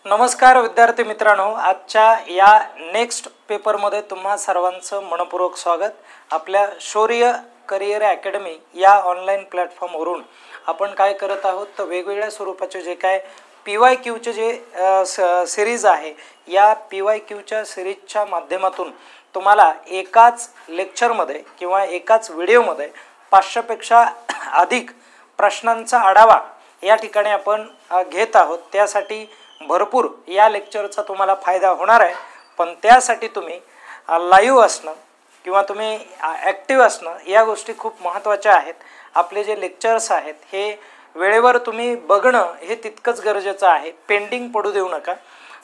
नमस्कार विद्यार्थी मित्रांनो, आजच्या या नेक्स्ट पेपरमध्ये तुम्हा सर्वांचं मनपूर्वक स्वागत। आपल्या शौर्य करियर अकॅडमी या ऑनलाईन प्लॅटफॉर्मवरून आपण काय करत आहोत तर वेगवेगळ्या स्वरूपाचे जे काय PYQचे जे सिरीज आहे या PYQच्या सिरीजच्या माध्यमातून तुम्हाला एकाच लेक्चरमध्ये किंवा एकाच व्हिडिओमध्ये 500 पेक्षा अधिक प्रश्नांचा आढावा या ठिकाणी आपण घेत आहोत। त्यासाठी भरपूर या लेक्चरचा तुम्हाला फायदा होणार आहे, पण त्यासाठी तुम्ही लाईव्ह असणं किंवा तुम्ही ॲक्टिव्ह असणं या गोष्टी खूप महत्त्वाच्या आहेत। आपले जे लेक्चर्स आहेत हे वेळेवर तुम्ही बघणं हे तितकंच गरजेचं आहे। पेंडिंग पडू देऊ नका,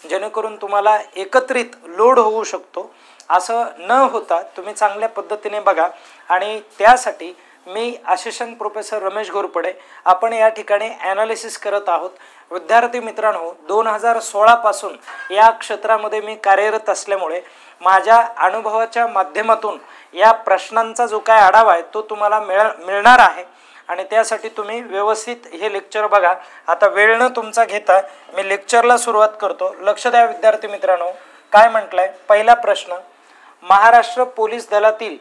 जेणेकरून तुम्हाला एकत्रित लोड होऊ शकतो। असं न होता तुम्ही चांगल्या पद्धतीने बघा। आणि त्यासाठी मी असिस्टंट प्रोफेसर रमेश घोरपडे आपण या ठिकाणी ॲनालिसिस करत आहोत। विद्यार्थी मित्रांनो, 2016 पासून या क्षेत्रामध्ये मी कार्यरत असल्यामुळे माझ्या अनुभवाच्या माध्यमातून या प्रश्नांचा जो काय आढावा आहे तो तुम्हाला मिळणार आहे। आणि त्यासाठी तुम्ही व्यवस्थित हे लेक्चर बघा। आता वेळ न तुमचा घेता मी लेक्चरला सुरुवात करतो। लक्ष द्या विद्यार्थी मित्रांनो, काय म्हटलंय। पहिला प्रश्न, महाराष्ट्र पोलीस दलातील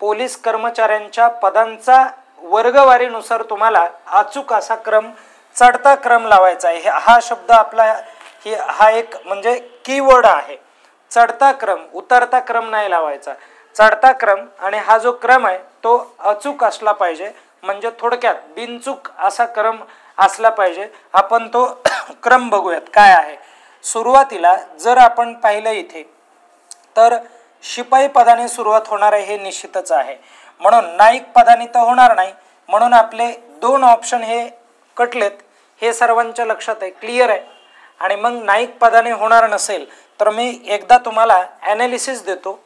पोलीस कर्मचाऱ्यांच्या पदांचा वर्गवारीनुसार तुम्हाला अचूक असा क्रम, चढता क्रम लावायचा आहे। हा शब्द आपला हा एक म्हणजे कीवर्ड आहे। चढता क्रम, उतरता क्रम नाही लावायचा, चढता क्रम। आणि हा जो क्रम आहे तो अचूक असला पाहिजे, म्हणजे थोडक्यात बिनचूक असा क्रम असला पाहिजे। आपण तो क्रम बघूयात काय आहे। सुरुवातीला जर आपण पाहिलं इथे तर शिपाई पदाने सुरुवात होणार आहे, हे निश्चितच आहे। म्हणून नाईक पदाने तर होणार नाही, म्हणून आपले दोन ऑप्शन हे कटलेत, हे सर्वांच्या लक्षात आहे, क्लिअर आहे। आणि मग नाईक पदाने होणार नसेल तर मी एकदा तुम्हाला ॲनालिसिस देतो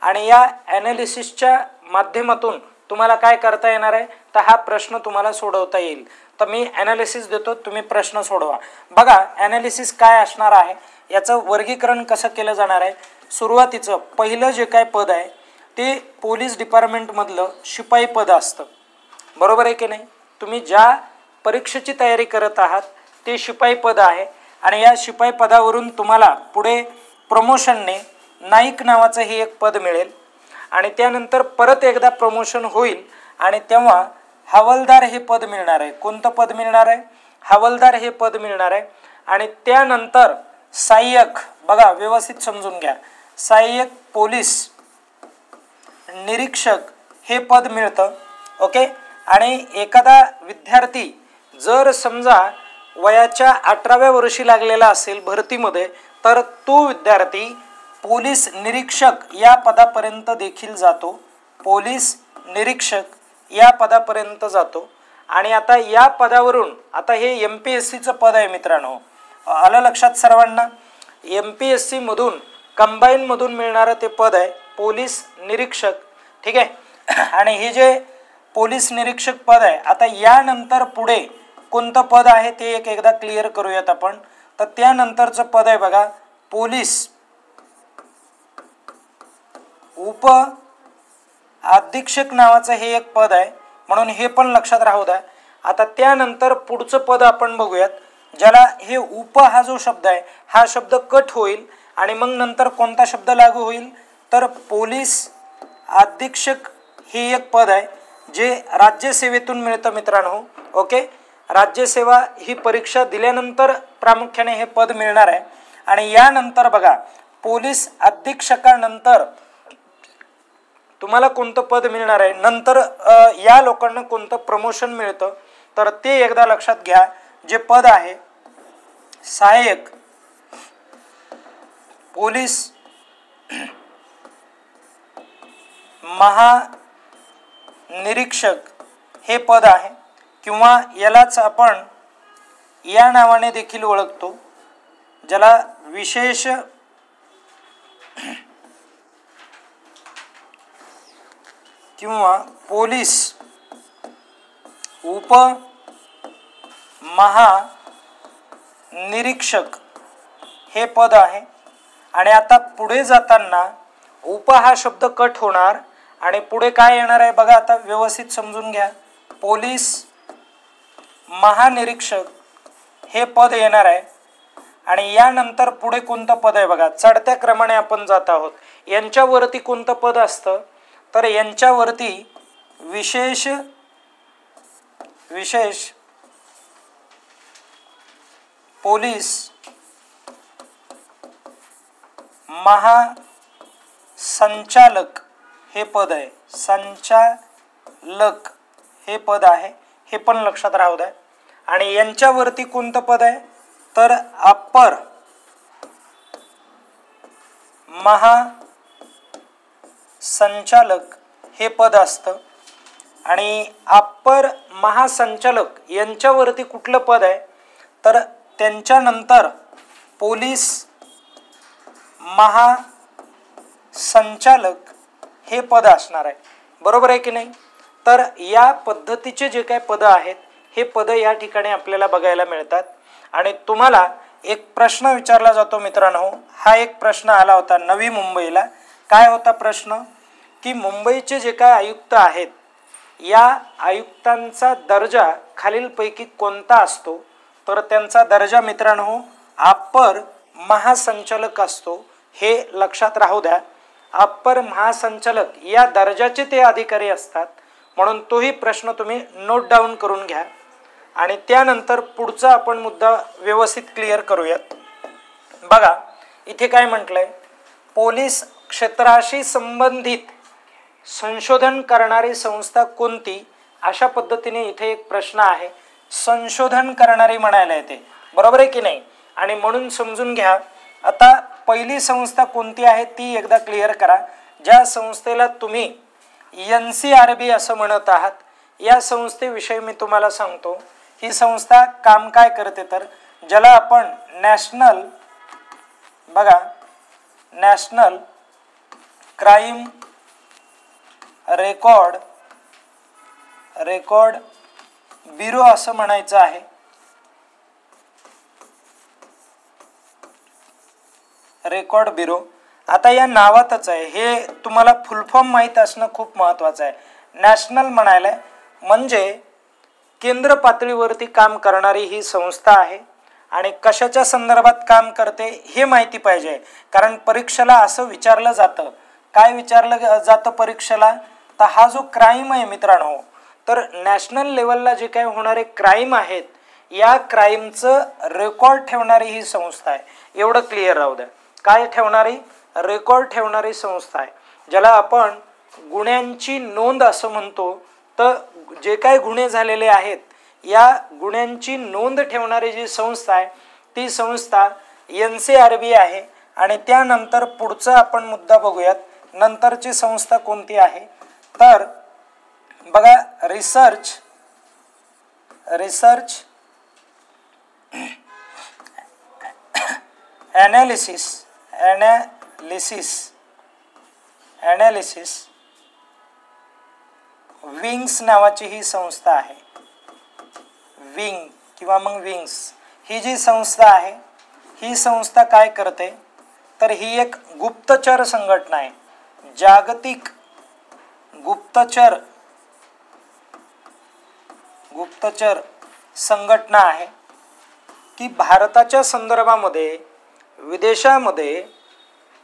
आणि या ॲनालिसिसच्या माध्यमातून तुम्हाला काय करता येणार आहे तर हा प्रश्न तुम्हाला सोडवता येईल। तर मी ॲनालिसिस देतो, तुम्ही प्रश्न सोडवा। बघा ॲनालिसिस काय असणार आहे, याचं वर्गीकरण कसं केलं जाणार आहे। सुरुवातीचं पहिलं जे काय पद आहे ते पोलीस डिपार्टमेंटमधलं शिपाई पद असतं, बरोबर आहे की नाही। तुम्ही ज्या परीक्षेची तयारी करत आहात ते शिपाई पद आहे आणि या शिपाई पदावरून तुम्हाला पुढे प्रमोशनने नाईक नावाचं हे एक पद मिळेल आणि त्यानंतर परत एकदा प्रमोशन होईल आणि तेव्हा हवालदार हे पद मिळणार आहे। कोणतं पद मिळणार आहे? हवालदार हे पद मिळणार आहे। आणि त्यानंतर सहाय्यक, बघा व्यवस्थित समजून घ्या, सहाय्यक पोलीस निरीक्षक हे पद मिळतं, ओके। आणि एखादा विद्यार्थी जर समजा वयाच्या 18व्या वर्षी लागलेला असेल भरतीमध्ये तर तो विद्यार्थी पोलीस निरीक्षक या पदापर्यंत देखील जातो, पोलीस निरीक्षक या पदापर्यंत जातो। आणि आता या पदावरून आता हे MPSCचं पद आहे मित्रांनो, आलं लक्षात सर्वांना। MPSC मधून कंबाईनमधून मिळणारं ते पद आहे पोलीस निरीक्षक, ठीक आहे। आणि हे जे पोलीस निरीक्षक पद आहे, आता यानंतर पुढे कोणतं पद आहे ते एकदा क्लिअर करूयात आपण। तर त्यानंतरचं पद आहे बघा पोलीस उप अधीक्षक नावाचं हे एक पद आहे, म्हणून हे पण लक्षात राहू द्या। आता त्यानंतर पुढचं पद आपण बघूयात, ज्याला हे उप हा जो शब्द आहे हा शब्द कट होईल आणि मग नंतर कोणता शब्द लागू होईल तर पोलीस अधीक्षक हे एक पद आहे जे राज्यसेवेतून मिळतं मित्रांनो, ओके। राज्यसेवा ही परीक्षा दिल्यानंतर प्रामुख्याने हे पद मिळणार आहे। आणि यानंतर बघा पोलीस अधीक्षकानंतर तुम्हाला कोणतं पद मिळणार आहे, नंतर या लोकांना कोणतं प्रमोशन मिळतं तर ते एकदा लक्षात घ्या। जे पद आहे सहाय्यक पोलीस महानिरीक्षक हे पद आहे, किंवा यालाच आपण या नावाने देखील ओळखतो, ज्याला विशेष किंवा पोलीस उप महानिरीक्षक हे पद आहे। आणि आता पुढे जाताना उप हा शब्द कट होणार आणि पुढे काय येणार आहे बघा, आता व्यवस्थित समजून घ्या। पोलीस महानिरीक्षक हे पद येणार आहे आणि यानंतर पुढे कोणतं पद आहे बघा, चढत्या क्रमाने आपण जात आहोत. यांच्यावरती कोणतं पद असतं, तर यांच्यावरती विशेष पोलीस महासंचालक हे पद आहे. संचालक हे पद आहे, हे पण लक्षात राहू द्या. आणि यांच्यावरती कोणतं पद आहे, तर अप्पर महासंचालक हे पद असतं. आणि अप्पर महासंचालक यांच्यावरती कुठलं पद आहे, तर त्यांच्यानंतर पोलीस महासंचालक हे पद असणार आहे. बरोबर आहे की नाही. तर या पद्धतीचे जे काही पद आहेत हे पद या ठिकाणी आपल्याला बघायला मिळतात. आणि तुम्हाला एक प्रश्न विचारला जातो मित्रांनो, हा एक प्रश्न आला होता नवी मुंबईला. काय होता प्रश्न, की मुंबईचे जे काय आयुक्त आहेत या आयुक्तांचा दर्जा खालीलपैकी कोणता असतो, तर त्यांचा दर्जा मित्रांनो अप्पर महासंचालक असतो. हे लक्षात राहू द्या. अप्पर महासंचालक या दर्जाचे ते अधिकारी असतात, म्हणून तोही प्रश्न तुम्ही नोट डाऊन करून घ्या. आणि त्यानंतर पुढचा आपण मुद्दा व्यवस्थित क्लिअर करूयात. बघा इथे काय म्हटलंय, पोलीस क्षेत्राशी संबंधित संशोधन करणारी संस्था कोणती, अशा पद्धतीने इथे एक प्रश्न आहे. संशोधन करणारी म्हणायला येते, बरोबर आहे की नाही. आणि म्हणून समजून घ्या, आता पहिली संस्था कोणती आहे ती एकदा क्लिअर करा. ज्या संस्थेला तुम्ही NCRB असं म्हणत आहात, या संस्थेविषयी मी तुम्हाला सांगतो. ही संस्था काम काय करते, तर ज्याला आपण नॅशनल क्राईम रेकॉर्ड ब्युरो असं म्हणायचं आहे. Record bureau. आता या नावातच आहे, हे तुम्हाला फुल फॉर्म माहीत असणं खूप महत्त्वाचं आहे. नॅशनल म्हणायला म्हणजे केंद्र पातळीवरती काम करणारी ही संस्था आहे. आणि कशाच्या संदर्भात काम करते हे माहिती पाहिजे, कारण परीक्षेला असं विचारलं जातं. काय विचारलं जातं परीक्षेला, तर हा जो क्राईम आहे मित्रांनो, तर नॅशनल लेवलला जे काही होणारे क्राईम आहेत या क्राईमचं रेकॉर्ड ठेवणारी ही संस्था आहे. एवढं क्लिअर राहू द्या. काय ठेवणारी, रेकॉर्ड ठेवणारी संस्था आहे, ज्याला आपण गुन्ह्यांची नोंद असं म्हणतो. तर जे काही गुन्हे झालेले आहेत या गुन्ह्यांची नोंद ठेवणारी जी संस्था आहे ती संस्था NCRB आहे. आणि त्यानंतर पुढचा आपण मुद्दा बघूयात, नंतरची संस्था कोणती आहे, तर बघा रिसर्च ॲनालिसिस विंग्स नावाची ही संस्था आहे. विंग किंवा मग विंग्स ही जी संस्था आहे, ही संस्था काय करते, तर ही एक गुप्तचर संघटना आहे. जागतिक गुप्तचर संघटना आहे की भारताच्या संदर्भामध्ये विदेशामध्ये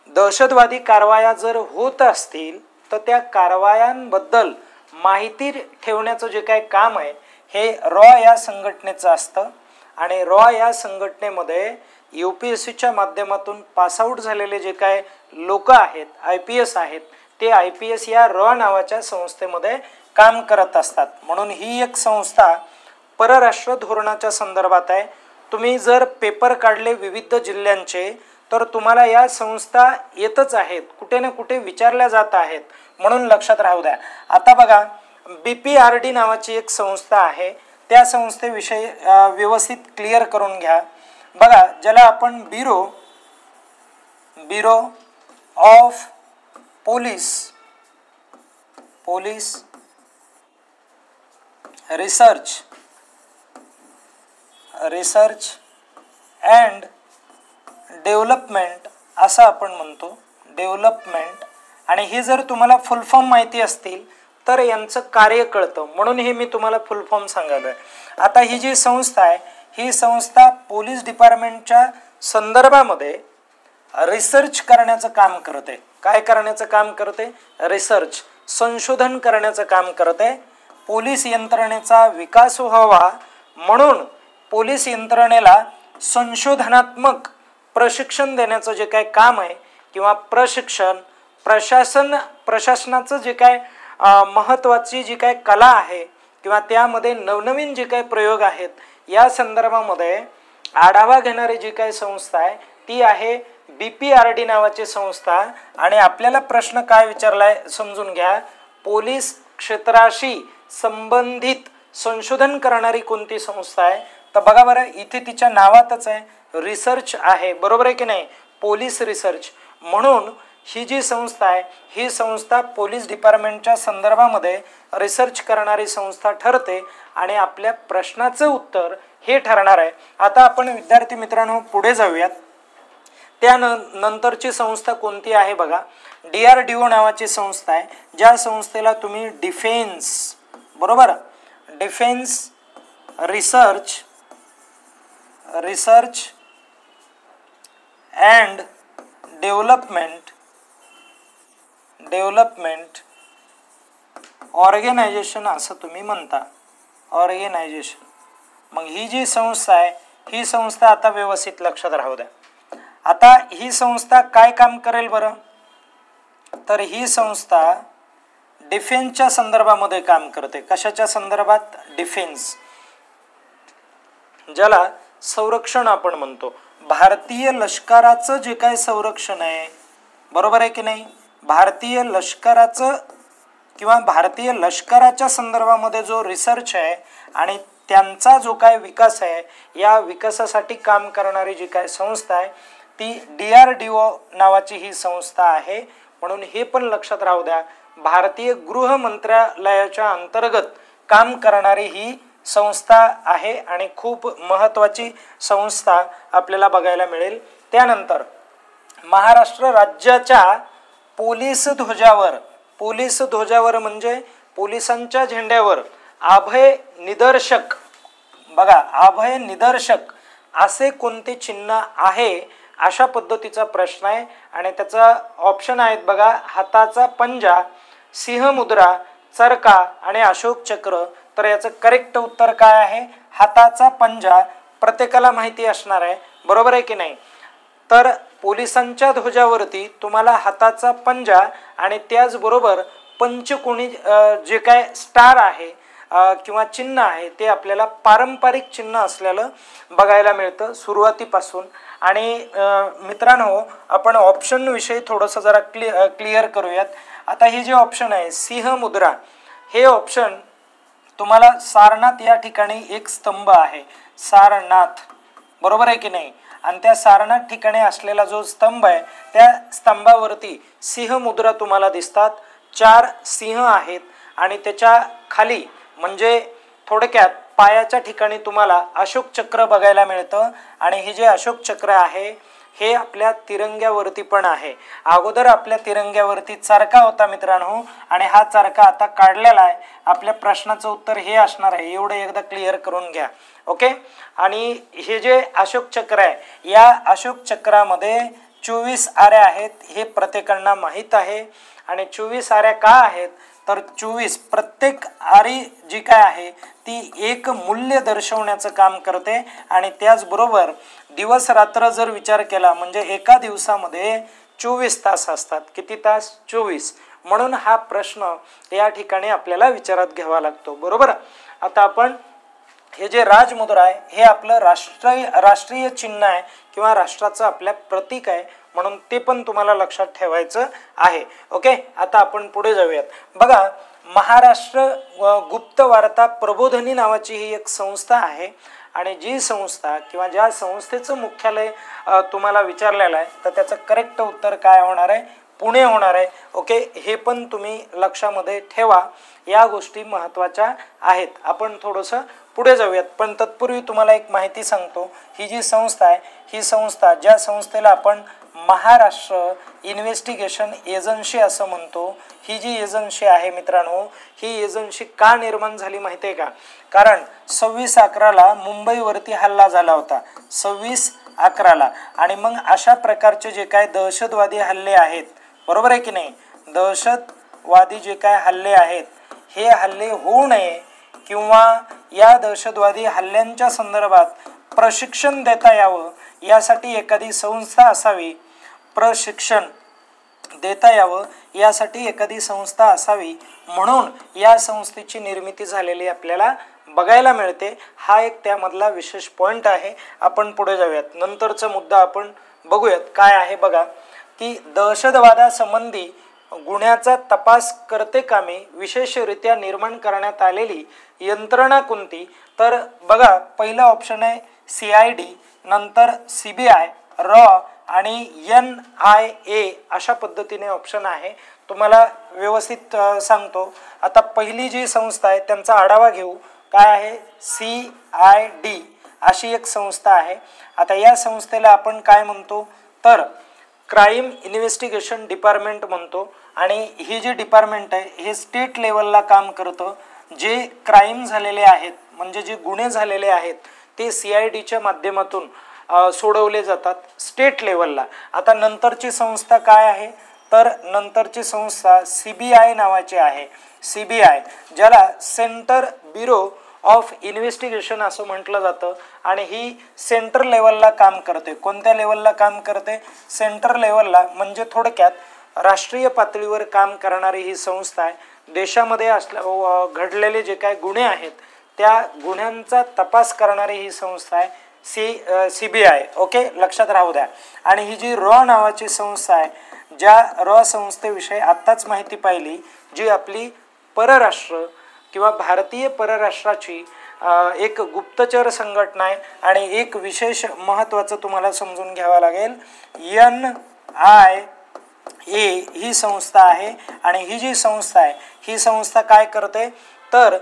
दहशतवादी कारवाया जर होत असतील तर त्या कारवायांबद्दल माहिती ठेवण्याचं जे काही काम आहे हे रॉ या संघटनेचं असतं. आणि रॉ या संघटनेमध्ये UPSCच्या माध्यमातून पासआउट झालेले जे काय लोक आहेत, IPS आहेत, ते IPS या रॉ नावाच्या संस्थेमध्ये काम करत असतात. म्हणून ही एक संस्था परराष्ट्र धोरणाच्या संदर्भात आहे. तुम्ही जर पेपर काढले विविध जिल्ह्यांचे तर तुम्हाला या संस्था येतच आहेत, कुठे ना कुठे विचारल्या जात आहेत, म्हणून लक्षात राहू द्या. आता बघा BPRD नावाची एक संस्था आहे, त्या संस्थेविषयी व्यवस्थित क्लिअर करून घ्या. बघा ज्याला आपण bureau of police research and development असं आपण म्हणतो. डेव्हलपमेंट. आणि हे जर तुम्हाला फुल फॉर्म माहिती असतील तर यांचं कार्य कळतं, म्हणून हे मी तुम्हाला फुल फॉर्म सांगायला आहे. आता ही जी संस्था आहे ही संस्था पोलीस डिपार्टमेंटच्या संदर्भामध्ये रिसर्च करण्याचं काम करते. काय करण्याचं काम करते? रिसर्च, संशोधन करण्याचं काम करते. पोलीस यंत्रणेचा विकास व्हावा म्हणून पोलीस यंत्रणेला संशोधनात्मक प्रशिक्षण देण्याचं जे काय काम आहे किंवा प्रशासनाचं जे काय महत्त्वाची जी काय कला आहे किंवा त्यामध्ये नवनवीन जे काही प्रयोग आहेत या संदर्भामध्ये आढावा घेणारी जी काही संस्था आहे ती आहे BPRD नावाची संस्था. आणि आपल्याला प्रश्न काय विचारलाय समजून घ्या, पोलीस क्षेत्राशी संबंधित संशोधन करणारी कोणती संस्था आहे? तर बघा बरं, इथे तिच्या नावातच आहे रिसर्च आहे, बरोबर आहे की नाही, पोलीस रिसर्च. म्हणून ही जी संस्था आहे ही संस्था पोलीस डिपार्टमेंटच्या संदर्भामध्ये रिसर्च करणारी संस्था ठरते आणि आपल्या प्रश्नाचं उत्तर हे ठरणार आहे. आता आपण विद्यार्थी मित्रांनो पुढे जाऊयात. त्यानंतरची संस्था कोणती आहे बघा, DRDO नावाची संस्था आहे. ज्या संस्थेला तुम्ही डिफेन्स, बरोबर, defence research and development organisation असं तुम्ही म्हणता, ऑर्गनायझेशन. मग ही जी संस्था आहे ही संस्था आता व्यवस्थित लक्षात राहू द्या. आता ही संस्था काय काम करेल बरं? तर ही संस्था डिफेन्सच्या संदर्भामध्ये काम करते. कशाच्या संदर्भात? डिफेन्स, ज्याला संरक्षण आपण म्हणतो. भारतीय लष्कराचं जे काही संरक्षण आहे, बरोबर आहे की नाही, भारतीय लष्कराचं किंवा भारतीय लष्कराच्या संदर्भामध्ये जो रिसर्च आहे आणि त्यांचा जो काय विकास आहे या विकासासाठी काम करणारी जी काय संस्था आहे ती DRDO नावाची ही संस्था आहे. म्हणून हे पण लक्षात राहू द्या, भारतीय गृह मंत्रालयाच्या अंतर्गत काम करणारी ही संस्था आहे आणि खूप महत्त्वाची संस्था आपल्याला बघायला मिळेल. त्यानंतर महाराष्ट्र राज्याच्या पोलीस ध्वजावर म्हणजे पोलिसांच्या झेंड्यावर अभय निदर्शक, बघा अभय निदर्शक असे कोणते चिन्ह आहे अशा पद्धतीचा प्रश्न आहे. आणि त्याचा ऑप्शन आहेत बघा, हाताचा पंजा, सिंह मुद्रा, चरका आणि अशोक चक्र. तर याचं करेक्ट उत्तर काय आहे? हाताचा पंजा. प्रत्येकाला माहिती असणार आहे, बरोबर आहे की नाही. तर पोलिसांच्या ध्वजावरती तुम्हाला हाताचा पंजा आणि त्याचबरोबर पंचकोणी जे काय स्टार आहे किंवा चिन्ह आहे ते आपल्याला पारंपरिक चिन्ह असलेलं बघायला मिळतं सुरुवातीपासून. आणि मित्रांनो आपण ऑप्शन विषयी थोडंसं जरा क्लिअर करूयात. आता हे जे ऑप्शन आहे सिंह मुद्रा, हे ऑप्शन तुम्हाला सारनाथ या ठिकाणी एक स्तंभ आहे, सारनाथ, बरोबर आहे की नाही. आणि त्या सारनाथ ठिकाणी असलेला जो स्तंभ आहे त्या स्तंभावरती सिंह मुद्रा तुम्हाला दिसतात. 4 सिंह आहेत आणि त्याच्या खाली म्हणजे थोडक्यात पायाच्या ठिकाणी तुम्हाला अशोक चक्र बघायला मिळतं. आणि हे जे अशोक चक्र आहे हे आपल्या तिरंग्यावरती पण आहे. अगोदर आपल्या तिरंग्यावरती चरका होता मित्रांनो आणि हा चरका आता काढलेला आहे. आपल्या प्रश्नाचं उत्तर हे असणार आहे, एवढं एकदा क्लिअर करून घ्या. ओके. आणि हे जे अशोक चक्र आहे या अशोक चक्रामध्ये 24 आऱ्या आहेत हे प्रत्येकांना माहीत आहे. आणि 24 आऱ्या का आहेत तर 24 प्रत्येक आरी जी काय आहे ती एक मूल्य दर्शवण्याचं काम करते. आणि त्याचबरोबर दिवस रात्र जर विचार केला म्हणजे एका दिवसामध्ये 24 तास असतात. किती तास? 24. म्हणून हा प्रश्न या ठिकाणी आपल्याला विचारात घ्यावा लागतो, बरोबर. आता आपण हे जे राजमुद्रा आहे हे आपलं राष्ट्रीय चिन्ह आहे किंवा राष्ट्राचं आपल्या प्रतीक आहे, म्हणून ते पण तुम्हाला लक्षात ठेवायचं आहे. ओके. आता आपण पुढे जाऊयात. बघा महाराष्ट्र गुप्त वार्ता प्रबोधिनी नावाची ही एक संस्था आहे. आणि जी संस्था किंवा ज्या संस्थेचं मुख्यालय तुम्हाला विचारलेलं आहे तर त्याचं करेक्ट उत्तर काय होणार आहे? पुणे होणार आहे. ओके. हे पण तुम्ही लक्षामध्ये ठेवा, या गोष्टी महत्त्वाच्या आहेत. आपण थोडंसं पुढे जाऊयात पण तत्पूर्वी तुम्हाला एक माहिती सांगतो. ही जी संस्था आहे ही संस्था, ज्या संस्थेला आपण महाराष्ट्र इन्व्हेस्टिगेशन एजन्सी असं म्हणतो, ही जी एजन्सी आहे मित्रांनो ही एजन्सी का निर्माण झाली माहिती आहे का? कारण 26/11ला मुंबईवरती हल्ला झाला होता. 26 2011ला. आणि मग अशा प्रकारचे जे काय दहशतवादी हल्ले आहेत, बरोबर आहे की नाही, दहशतवादी जे काय हल्ले आहेत हे हल्ले होऊ नये किंवा या दहशतवादी हल्ल्यांच्या संदर्भात प्रशिक्षण देता यावं यासाठी एखादी संस्था असावी, प्रशिक्षण देता यावं यासाठी एखादी संस्था असावी, म्हणून या संस्थेची निर्मिती झालेली आपल्याला बघायला मिळते. हा एक त्यामधला विशेष पॉइंट आहे. आपण पुढे जाऊयात, नंतरचा मुद्दा आपण बघूयात काय आहे. बघा की दहशतवादासंबंधी गुन्ह्याचा तपास करते कामी विशेषरित्या निर्माण करण्यात आलेली यंत्रणा कोणती, तर बघा पहिला ऑप्शन आहे CID, नंतर CBI, रॉ आणि NIA अशा पद्धतीने ऑप्शन आहे. तुम्हाला व्यवस्थित सांगतो. आता पहिली जी संस्था आहे त्यांचा आढावा घेऊ. काय आहे, CID अशी एक संस्था आहे. आता या संस्थेला आपण काय म्हणतो तर क्राईम इन्व्हेस्टिगेशन डिपार्टमेंट म्हणतो. आणि ही जी डिपार्टमेंट आहे हे स्टेट लेवलला काम करतं. जे क्राईम झालेले आहेत म्हणजे जे गुन्हे झालेले आहेत ते CIDच्या माध्यमातून सोडवले जातात स्टेट लेवलला. आता नंतरची संस्था काय आहे तर नंतरची संस्था CBI नावाची आहे. CBI ज्याला सेंटर ब्युरो ऑफ इन्व्हेस्टिगेशन असं म्हटलं जातं. आणि ही सेंटर लेवलला काम करते. कोणत्या लेवलला काम करते, सेंटर लेवलला, म्हणजे थोडक्यात राष्ट्रीय पातळीवर काम करणारी ही संस्था आहे. देशामध्ये घडलेले जे काय गुन्हे आहेत त्या गुन्ह्यांचा तपास करणारी ही संस्था आहे CBI. ओके, लक्षात राहू द्या. आणि ही जी रॉ नावाची संस्था आहे, ज्या रॉ संस्थेविषयी आत्ताच माहिती पाहिली, जी आपली परराष्ट्र किंवा भारतीय परराष्ट्राची एक गुप्तचर संघटना आहे. आणि एक विशेष महत्त्वाचं तुम्हाला समजून घ्यावं लागेल, NIA ही संस्था आहे. आणि ही जी संस्था आहे ही संस्था काय करते तर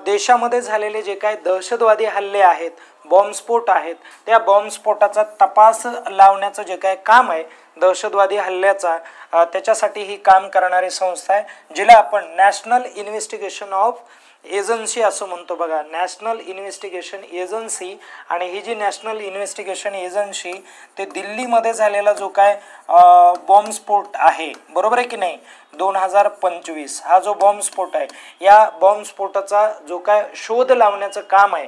देशामध्ये झालेले जे काही दहशतवादी हल्ले आहेत, बॉम्बस्फोट आहेत, त्या बॉम्बस्फोटाचा तपास लावण्याचं जे काय काम आहे दहशतवादी हल्ल्याचा, त्याच्यासाठी ही काम करणारी संस्था आहे, जिला आपण नॅशनल इन्व्हेस्टिगेशन ऑफ एजन्सी असं म्हणतो. बघा, नॅशनल इन्व्हेस्टिगेशन एजन्सी. आणि ही जी नॅशनल इन्व्हेस्टिगेशन एजन्सी ते दिल्लीमध्ये झालेला जो काय बॉम्बस्फोट आहे, बरोबर आहे की नाही, 2025 हा जो बॉम्बस्फोट आहे, या बॉम्बस्फोटाचा जो काय शोध लावण्याचं काम आहे,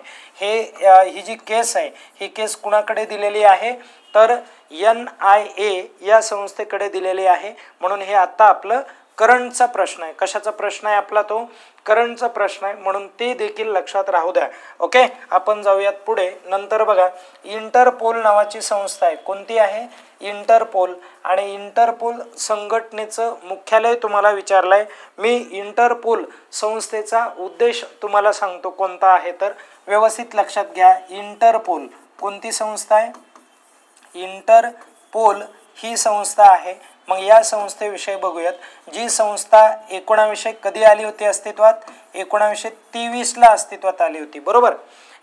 ही जी केस आहे ही केस कुणाकडे दिलेली आहे तर NIA या संस्थेकडे दिलेली आहे. म्हणून हे आता आपलं करंटचा प्रश्न आहे. कशाचा प्रश्न आहे आपला, तो करंटचा प्रश्न आहे, म्हणून ते देखील लक्षात राहू द्या. ओके, आपण जाऊयात पुढे. नंतर बघा इंटरपोल नावाची संस्था आहे. कोणती आहे, इंटरपोल. आणि इंटरपोल संघटनेचं मुख्यालय तुम्हाला विचारलंय. मी इंटरपोल संस्थेचा उद्देश तुम्हाला सांगतो कोणता आहे, तर व्यवस्थित लक्षात घ्या. इंटरपोल कोणती संस्था आहे, इंटरपोल ही संस्था आहे. मग या संस्थेविषयी बघूयात. जी संस्था 1900 कधी आली होती अस्तित्वात, 1923ला अस्तित्वात आली होती, बरोबर,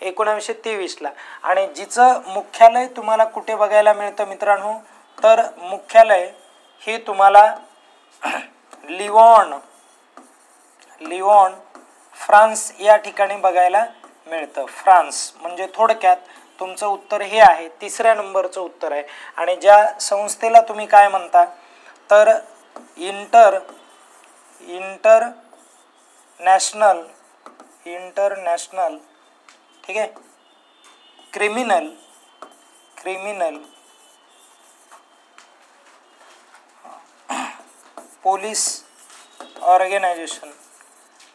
1923ला. आणि जिचं मुख्यालय तुम्हाला कुठे बघायला मिळतं मित्रांनो, तर मुख्यालय हे तुम्हाला लिओन फ्रान्स या ठिकाणी बघायला मिळतं. फ्रान्स म्हणजे थोडक्यात तुमचं उत्तर हे आहे, तिसऱ्या नंबरचं उत्तर आहे. आणि ज्या संस्थेला तुम्ही काय म्हणता तर इंटरनॅशनल ठीक आहे क्रिमिनल पोलीस ऑर्गनायझेशन.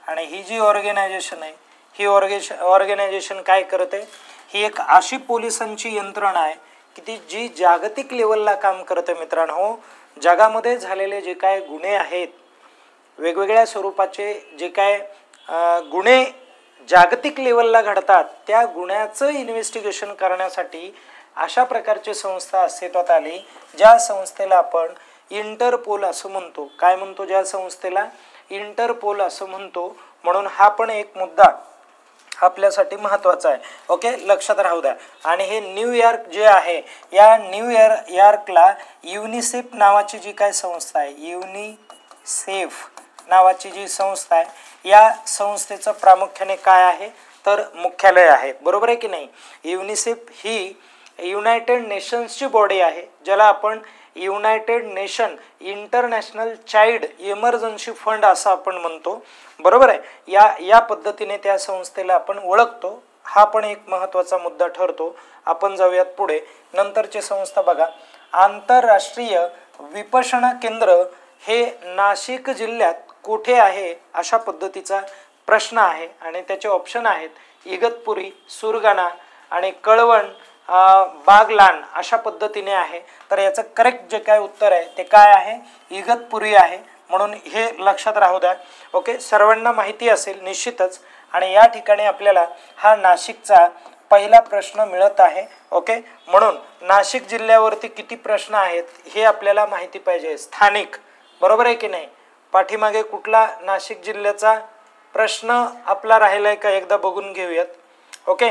आणि ही जी ऑर्गनायझेशन आहे ही ऑर्गनायझेशन काय करते, ही एक अशी पोलिसांची यंत्रणा आहे की ती जी जागतिक लेवलला काम करते. मित्रांनो, जगामध्ये झालेले जे काय गुन्हे आहेत, वेगवेगळ्या स्वरूपाचे जे काय गुन्हे जागतिक लेवलला घडतात, त्या गुन्ह्याचं इन्व्हेस्टिगेशन करण्यासाठी अशा प्रकारची संस्था अस्तित्वात आली, ज्या संस्थेला आपण इंटरपोल असं म्हणतो. काय म्हणतो, ज्या संस्थेला इंटरपोल असं म्हणतो. म्हणून हा पण एक मुद्दा आपल्यासाठी महत्त्वाचा आहे. ओके, लक्षात राहू द्या. आणि हे न्यूयॉर्क जे आहे, या न्यूयॉर्कला युनिसेफ नावाची जी काय संस्था आहे, युनिसेफ नावाची जी संस्था आहे, या संस्थेचं प्रामुख्याने काय आहे तर मुख्यालय आहे, बरोबर आहे की नाही. युनिसेफ ही युनायटेड नेशन्सची बॉडी आहे, ज्याला आपण United nation international child emergency fund असं आपण म्हणतो, बरोबर आहे. या पद्धतीने त्या संस्थेला आपण ओळखतो. हा पण एक महत्त्वाचा मुद्दा ठरतो. आपण जाऊयात पुढे. नंतरची संस्था बघा, आंतरराष्ट्रीय विपश्यना केंद्र हे नाशिक जिल्ह्यात कुठे आहे अशा पद्धतीचा प्रश्न आहे आणि त्याचे ऑप्शन आहेत इगतपुरी, सुरगाणा आणि कळवण, बागलाण अशा पद्धतीने आहे. तर याचं करेक्ट जे काय उत्तर आहे ते काय आहे, इगतपुरी आहे. म्हणून हे लक्षात राहू द्या. ओके, सर्वांना माहिती असेल निश्चितच. आणि या ठिकाणी आपल्याला हा नाशिकचा पहिला प्रश्न मिळत आहे. ओके, म्हणून नाशिक जिल्ह्यावरती किती प्रश्न आहेत हे आपल्याला माहिती पाहिजे, स्थानिक, बरोबर आहे की नाही. पाठीमागे कुठला नाशिक जिल्ह्याचा प्रश्न आपला राहिलाय का एकदा बघून घेऊयात. ओके,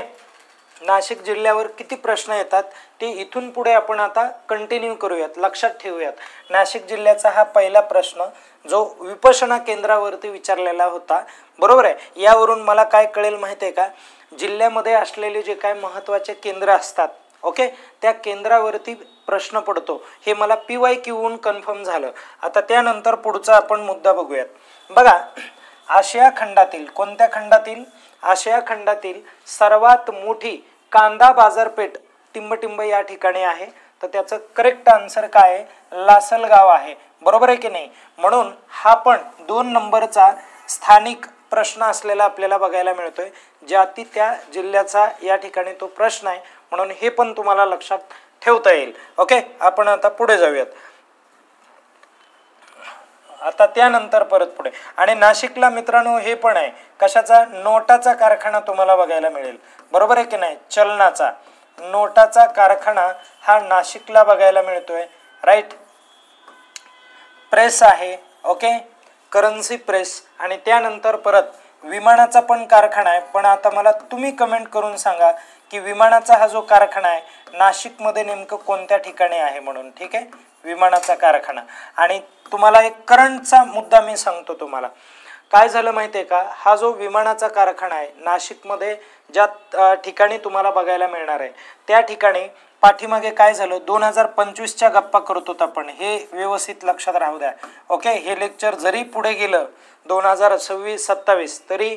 नाशिक जिल्ह्यावर किती प्रश्न येतात ते इथून पुढे आपण आता कंटिन्यू करूयात, लक्षात ठेवूयात. नाशिक जिल्ह्याचा हा पहिला प्रश्न जो विपश्यना केंद्रावरती विचारलेला होता, बरोबर आहे. यावरून मला काय कळेल माहिती आहे का, जिल्ह्यामध्ये असलेले जे काय महत्त्वाचे केंद्र असतात, ओके, त्या केंद्रावरती प्रश्न पडतो. हे मला PYQहून कन्फर्म झालं. आता त्यानंतर पुढचा आपण मुद्दा बघूयात. बघा, आशिया खंडातील, कोणत्या खंडातील, आशिया खंडातील सर्वात मोठी कांदा बाजारपेठ टिंबटिंब या ठिकाणी आहे. तर त्याचं करेक्ट आन्सर काय आहे, लासलगाव आहे, बरोबर आहे की नाही. म्हणून हा पण 2 नंबरचा स्थानिक प्रश्न असलेला आपल्याला बघायला मिळतोय, ज्याती त्या जिल्ह्याचा या ठिकाणी तो प्रश्न आहे. म्हणून हे पण तुम्हाला लक्षात ठेवता येईल. ओके, आपण आता पुढे जाऊयात. आता त्यानंतर परत पुढे. आणि नाशिकला मित्रांनो हे पण आहे, कशाचा, नोटाचा कारखाना तुम्हाला बघायला मिळेल, बरोबर आहे की नाही. चलनाचा, नोटाचा कारखाना हा नाशिकला बघायला मिळतोय, राईट. प्रेस आहे, ओके, करन्सी प्रेस. आणि त्यानंतर परत विमानाचा पण कारखाना आहे. पण आता मला तुम्ही कमेंट करून सांगा की विमानाचा हा जो कारखाना आहे नाशिकमध्ये नेमकं कोणत्या ठिकाणी आहे म्हणून. ठीक आहे, विमानाचा कारखाना. आणि तुम्हाला एक करंटचा मुद्दा मी सांगतो तुम्हाला. काय झालं माहिती आहे का, हा जो विमानाचा कारखाना आहे नाशिकमध्ये ज्या ठिकाणी तुम्हाला बघायला मिळणार आहे त्या ठिकाणी पाठीमागे काय झालं, 2025च्या गप्पा करतो आपण, हे व्यवस्थित लक्षात राहू द्या. ओके, हे लेक्चर जरी पुढे गेलं 2026-27 तरी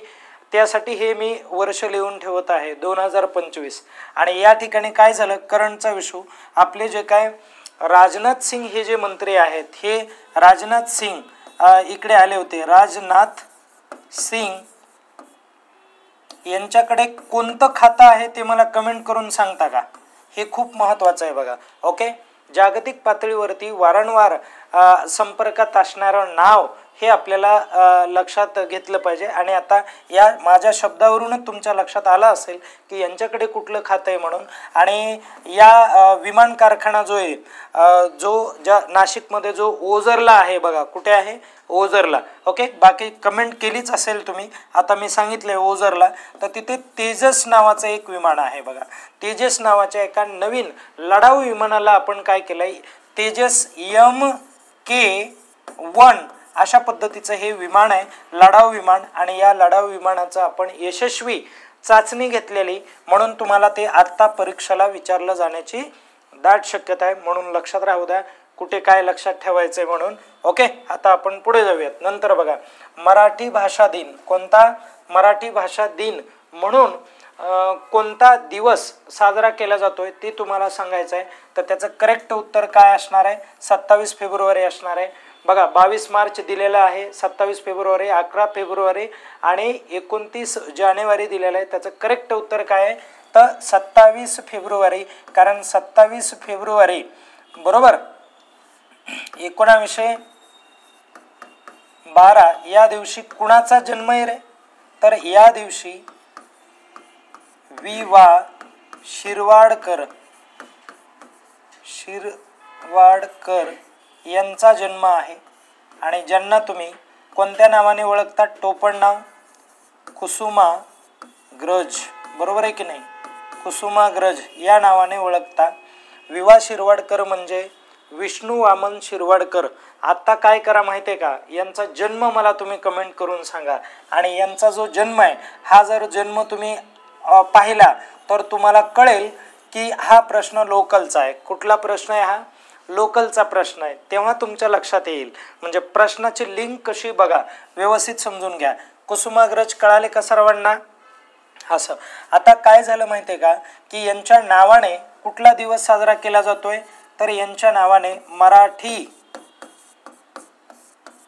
त्यासाठी हे मी वर्ष लिहून ठेवत आहे 2025. आणि या ठिकाणी काय झालं, करंटचा विषय, आपले जे काय राजनाथ सिंग हे जे मंत्री आहेत, हे राजनाथ सिंग इकडे आले होते. राजनाथ सिंग यांच्याकडे कोणतं खातं आहे ते मला कमेंट करून सांगता का, हे खूप महत्त्वाचं आहे बघा. ओके, जागतिक पातळीवरती वारंवार संपर्कात असणारं नाव हे आपल्याला लक्षात घेतलं पाहिजे. आणि आता या माझ्या शब्दावरूनच तुमच्या लक्षात आलं असेल की यांच्याकडे कुठलं खातं आहे म्हणून. आणि या विमान कारखाना जो आहे ज्या नाशिकमध्ये जो ओझरला आहे बघा, कुठे आहे, ओझरला. ओके, बाकी कमेंट केलीच असेल तुम्ही, आता मी सांगितलंय ओझरला. तर तिथे तेजस नावाचं एक विमान आहे बघा. तेजस नावाच्या एका नवीन लढाऊ विमानाला आपण काय केलंय, तेजस MK1 अशा पद्धतीचं हे विमान आहे, लढाऊ विमान. आणि या लढाऊ विमानाचं आपण यशस्वी चाचणी घेतलेली, म्हणून तुम्हाला ते आत्ता परीक्षेला विचारलं जाण्याची दाट शक्यता आहे. म्हणून लक्षात राहू द्या कुठे काय लक्षात ठेवायचंय म्हणून. ओके, आता आपण पुढे जाऊयात. नंतर बघा, मराठी भाषा दिन, कोणता, मराठी भाषा दिन म्हणून कोणता दिवस साजरा केला जातोय ते तुम्हाला सांगायचं आहे. तर त्याचं करेक्ट उत्तर काय असणार आहे, 27 फेब्रुवारी असणार आहे. बघा, 22 मार्च दिलेला आहे, 27 फेब्रुवारी, 11 फेब्रुवारी आणि 29 जानेवारी दिलेलं आहे. त्याचं करेक्ट उत्तर काय आहे, तर 27 फेब्रुवारी. कारण 27 फेब्रुवारी बरोबर 1912 या दिवशी कुणाचा जन्म आहे रे, तर या दिवशी वि.वा. शिरवाडकर यांचा जन्म आहे. आणि ज्यांना तुम्ही कोणत्या नावाने ओळखता, टोपण नाव कुसुमाग्रज, बरोबर आहे की नाही, कुसुमाग्रज या नावाने ओळखता. वि.वा. शिरवाडकर म्हणजे विष्णू वामन शिरवाडकर. आता काय करा माहिती आहे का, यांचा जन्म मला तुम्ही कमेंट करून सांगा. आणि यांचा जो जन्म आहे हा जर जन्म तुम्ही पाहिला तर तुम्हाला कळेल की हा प्रश्न लोकलचा आहे. कुठला प्रश्न आहे हा? लोकलचा प्रश्न आहे. तेव्हा तुमच्या लक्षात येईल. म्हणजे प्रश्नाची लिंक कशी बघा, व्यवस्थित समजून घ्या. कुसुमाग्रज कळाले का सर्वांना? असं. आता काय झालं माहिती आहे का, की यांच्या नावाने कुठला दिवस साजरा केला जातोय? तर यांच्या नावाने मराठी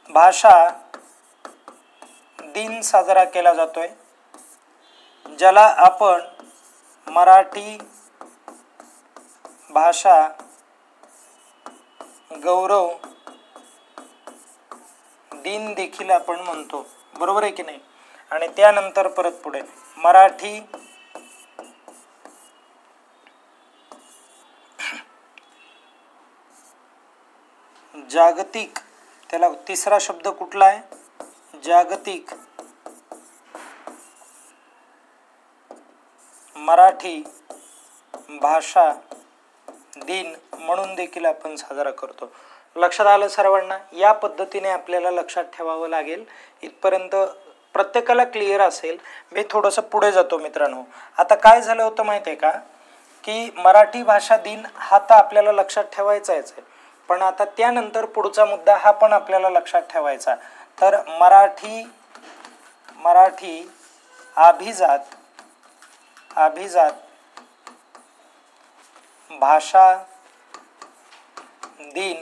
भाषा दिन साजरा केला जातोय, ज्याला आपण मराठी भाषा गौरव दिन देखील आपण म्हणतो. बरोबर आहे की नाही? आणि त्यानंतर परत पुढे मराठी जागतिक, त्याला तिसरा शब्द कुठला आहे? जागतिक मराठी भाषा दिन म्हणून देखील आपण साजरा करतो. लक्षात आलं सर्वांना? या पद्धतीने आपल्याला लक्षात ठेवावं लागेल. इथपर्यंत प्रत्येकाला क्लिअर असेल. मी थोडंसं पुढे जातो मित्रांनो. आता काय झालं होतं माहिती आहे का, की मराठी भाषा दिन हा तर आपल्याला लक्षात ठेवायचाच आहे, पण आता त्यानंतर पुढचा मुद्दा हा पण आपल्याला लक्षात ठेवायचा. तर मराठी अभिजात भाषा दिन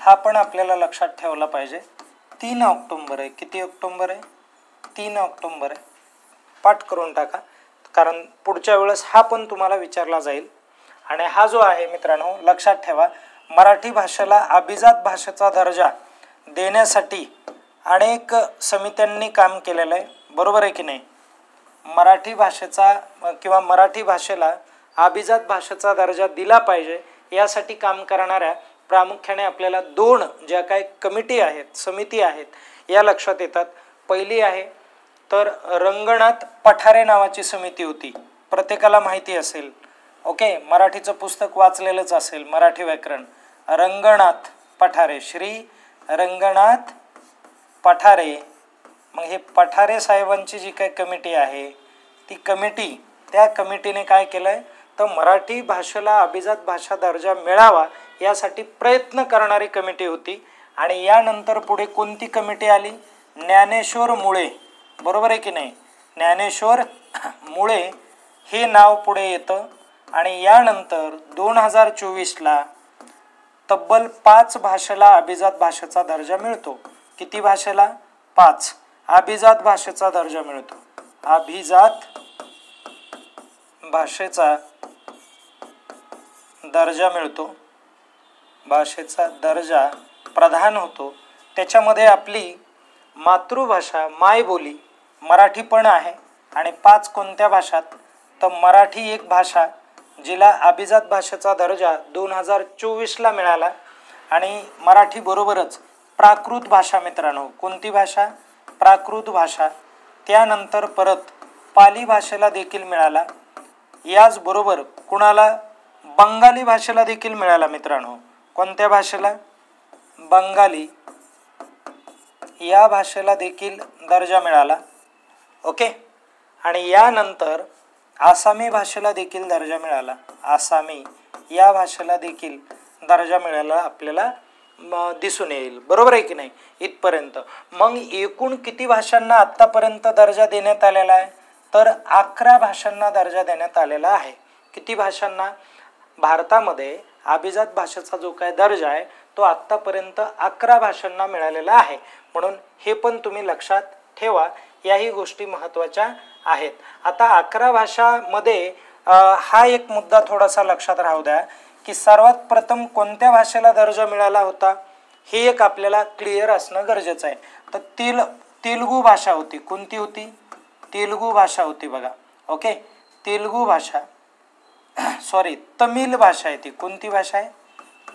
हा पण आपल्याला लक्षात ठेवला पाहिजे. 3 ऑक्टोबर आहे. किती ऑक्टोबर आहे? 3 ऑक्टोबर आहे. पाठ करून टाका, कारण पुढच्या वेळेस हा पण तुम्हाला विचारला जाईल. आणि हा जो आहे मित्रांनो, लक्षात ठेवा, मराठी भाषेला अभिजात भाषेचा दर्जा देण्यासाठी अनेक समित्यांनी काम केलेलं आहे. बरोबर आहे की नाही? मराठी भाषेचा किंवा मराठी भाषेला अभिजात भाषेचा दर्जा दिला पाहिजे यासाठी काम करणाऱ्या प्रामुख्याने आपल्याला 2 ज्या काही कमिटी आहेत, समिती आहेत, या लक्षात येतात. पहिली आहे तर रंगनाथ पठारे नावाची समिती होती. प्रत्येकाला माहिती असेल. ओके, मराठीचं पुस्तक वाचलेलंच असेल, मराठी व्याकरण. रंगनाथ पठारे, श्री रंगनाथ पठारे. मग हे पठारे साहेबांची जी काही कमिटी आहे, ती कमिटी, त्या कमिटीने काय केलंय, तर मराठी भाषेला अभिजात भाषा दर्जा मिळावा यासाठी प्रयत्न करणारी कमिटी होती. आणि यानंतर पुढे कोणती कमिटी आली? ज्ञानेश्वर मुळे. बरोबर आहे की नाही? ज्ञानेश्वर मुळे हे नाव पुढे येतं. आणि यानंतर 2024ला तब्बल 5 भाषेला अभिजात भाषेचा दर्जा मिळतो. किती भाषेला? 5 अभिजात भाषेचा दर्जा मिळतो. अभिजात भाषेचा दर्जा मिळतो, भाषेचा दर्जा प्रदान होतो. त्याच्यामध्ये आपली मातृभाषा, मायबोली मराठी पण आहे. आणि 5 कोणत्या भाषात? तर मराठी एक भाषा जिला अभिजात भाषेचा दर्जा 2024ला मिळाला. आणि मराठी बरोबरच प्राकृत भाषा मित्रांनो. कोणती भाषा? प्राकृत भाषा. त्यानंतर परत पाली भाषेला देखील मिळाला. याचबरोबर कुणाला? बंगाली भाषेला देखील मिळाला मित्रांनो. कोणत्या भाषेला? बंगाली या भाषेला देखील दर्जा मिळाला. ओके. आणि यानंतर आसामी भाषेला देखील दर्जा मिळाला. आसामी या भाषेला देखील दर्जा मिळाला आपल्याला दिसून येईल. बरोबर आहे की नाही? इथपर्यंत. मग एकूण किती भाषांना आत्तापर्यंत दर्जा देण्यात आलेला आहे? तर 11 भाषांना दर्जा देण्यात आलेला आहे. किती भाषांना? भारतामध्ये अभिजात भाषेचा जो काय दर्जा आहे तो आत्तापर्यंत 11 भाषांना मिळालेला आहे. म्हणून हे पण तुम्ही लक्षात ठेवा. याही गोष्टी महत्त्वाच्या आहेत. आता 11 भाषांमध्ये हा एक मुद्दा थोडासा लक्षात राहू द्या, की सर्वात प्रथम कोणत्या भाषेला दर्जा मिळाला होता हे एक आपल्याला क्लिअर असणं गरजेचं आहे. तर तेलुगू भाषा होती. कोणती होती? तेलुगू भाषा होती बघा. ओके, तेलुगू भाषा, सॉरी तमिळ भाषा आहे ती. कोणती भाषा आहे?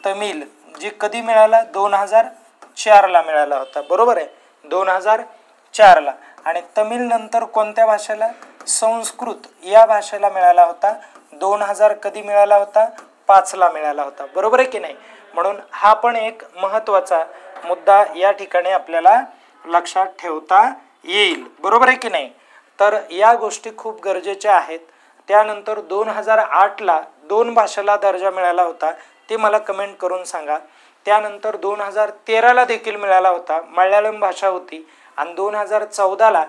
तमिळ. जी कधी मिळाला? 2004ला मिळाला होता. बरोबर आहे, 2004ला. आणि तमिळ नंतर कोणत्या भाषेला? संस्कृत या भाषेला मिळाला होता. 2000 कधी मिळाला होता? 5ला मिळाला होता. बरोबर आहे की नाही? म्हणून हा पण एक महत्त्वाचा मुद्दा या ठिकाणी आपल्याला लक्षात ठेवता येईल. बरोबर आहे की नाही? तर या गोष्टी खूप गरजेच्या आहेत. त्यानंतर 2008ला 2 भाषेला दर्जा मिळाला होता ते मला कमेंट करून सांगा. त्यानंतर 2013ला देखील मिळाला होता, मल्याळम भाषा होती. आणि 2014ला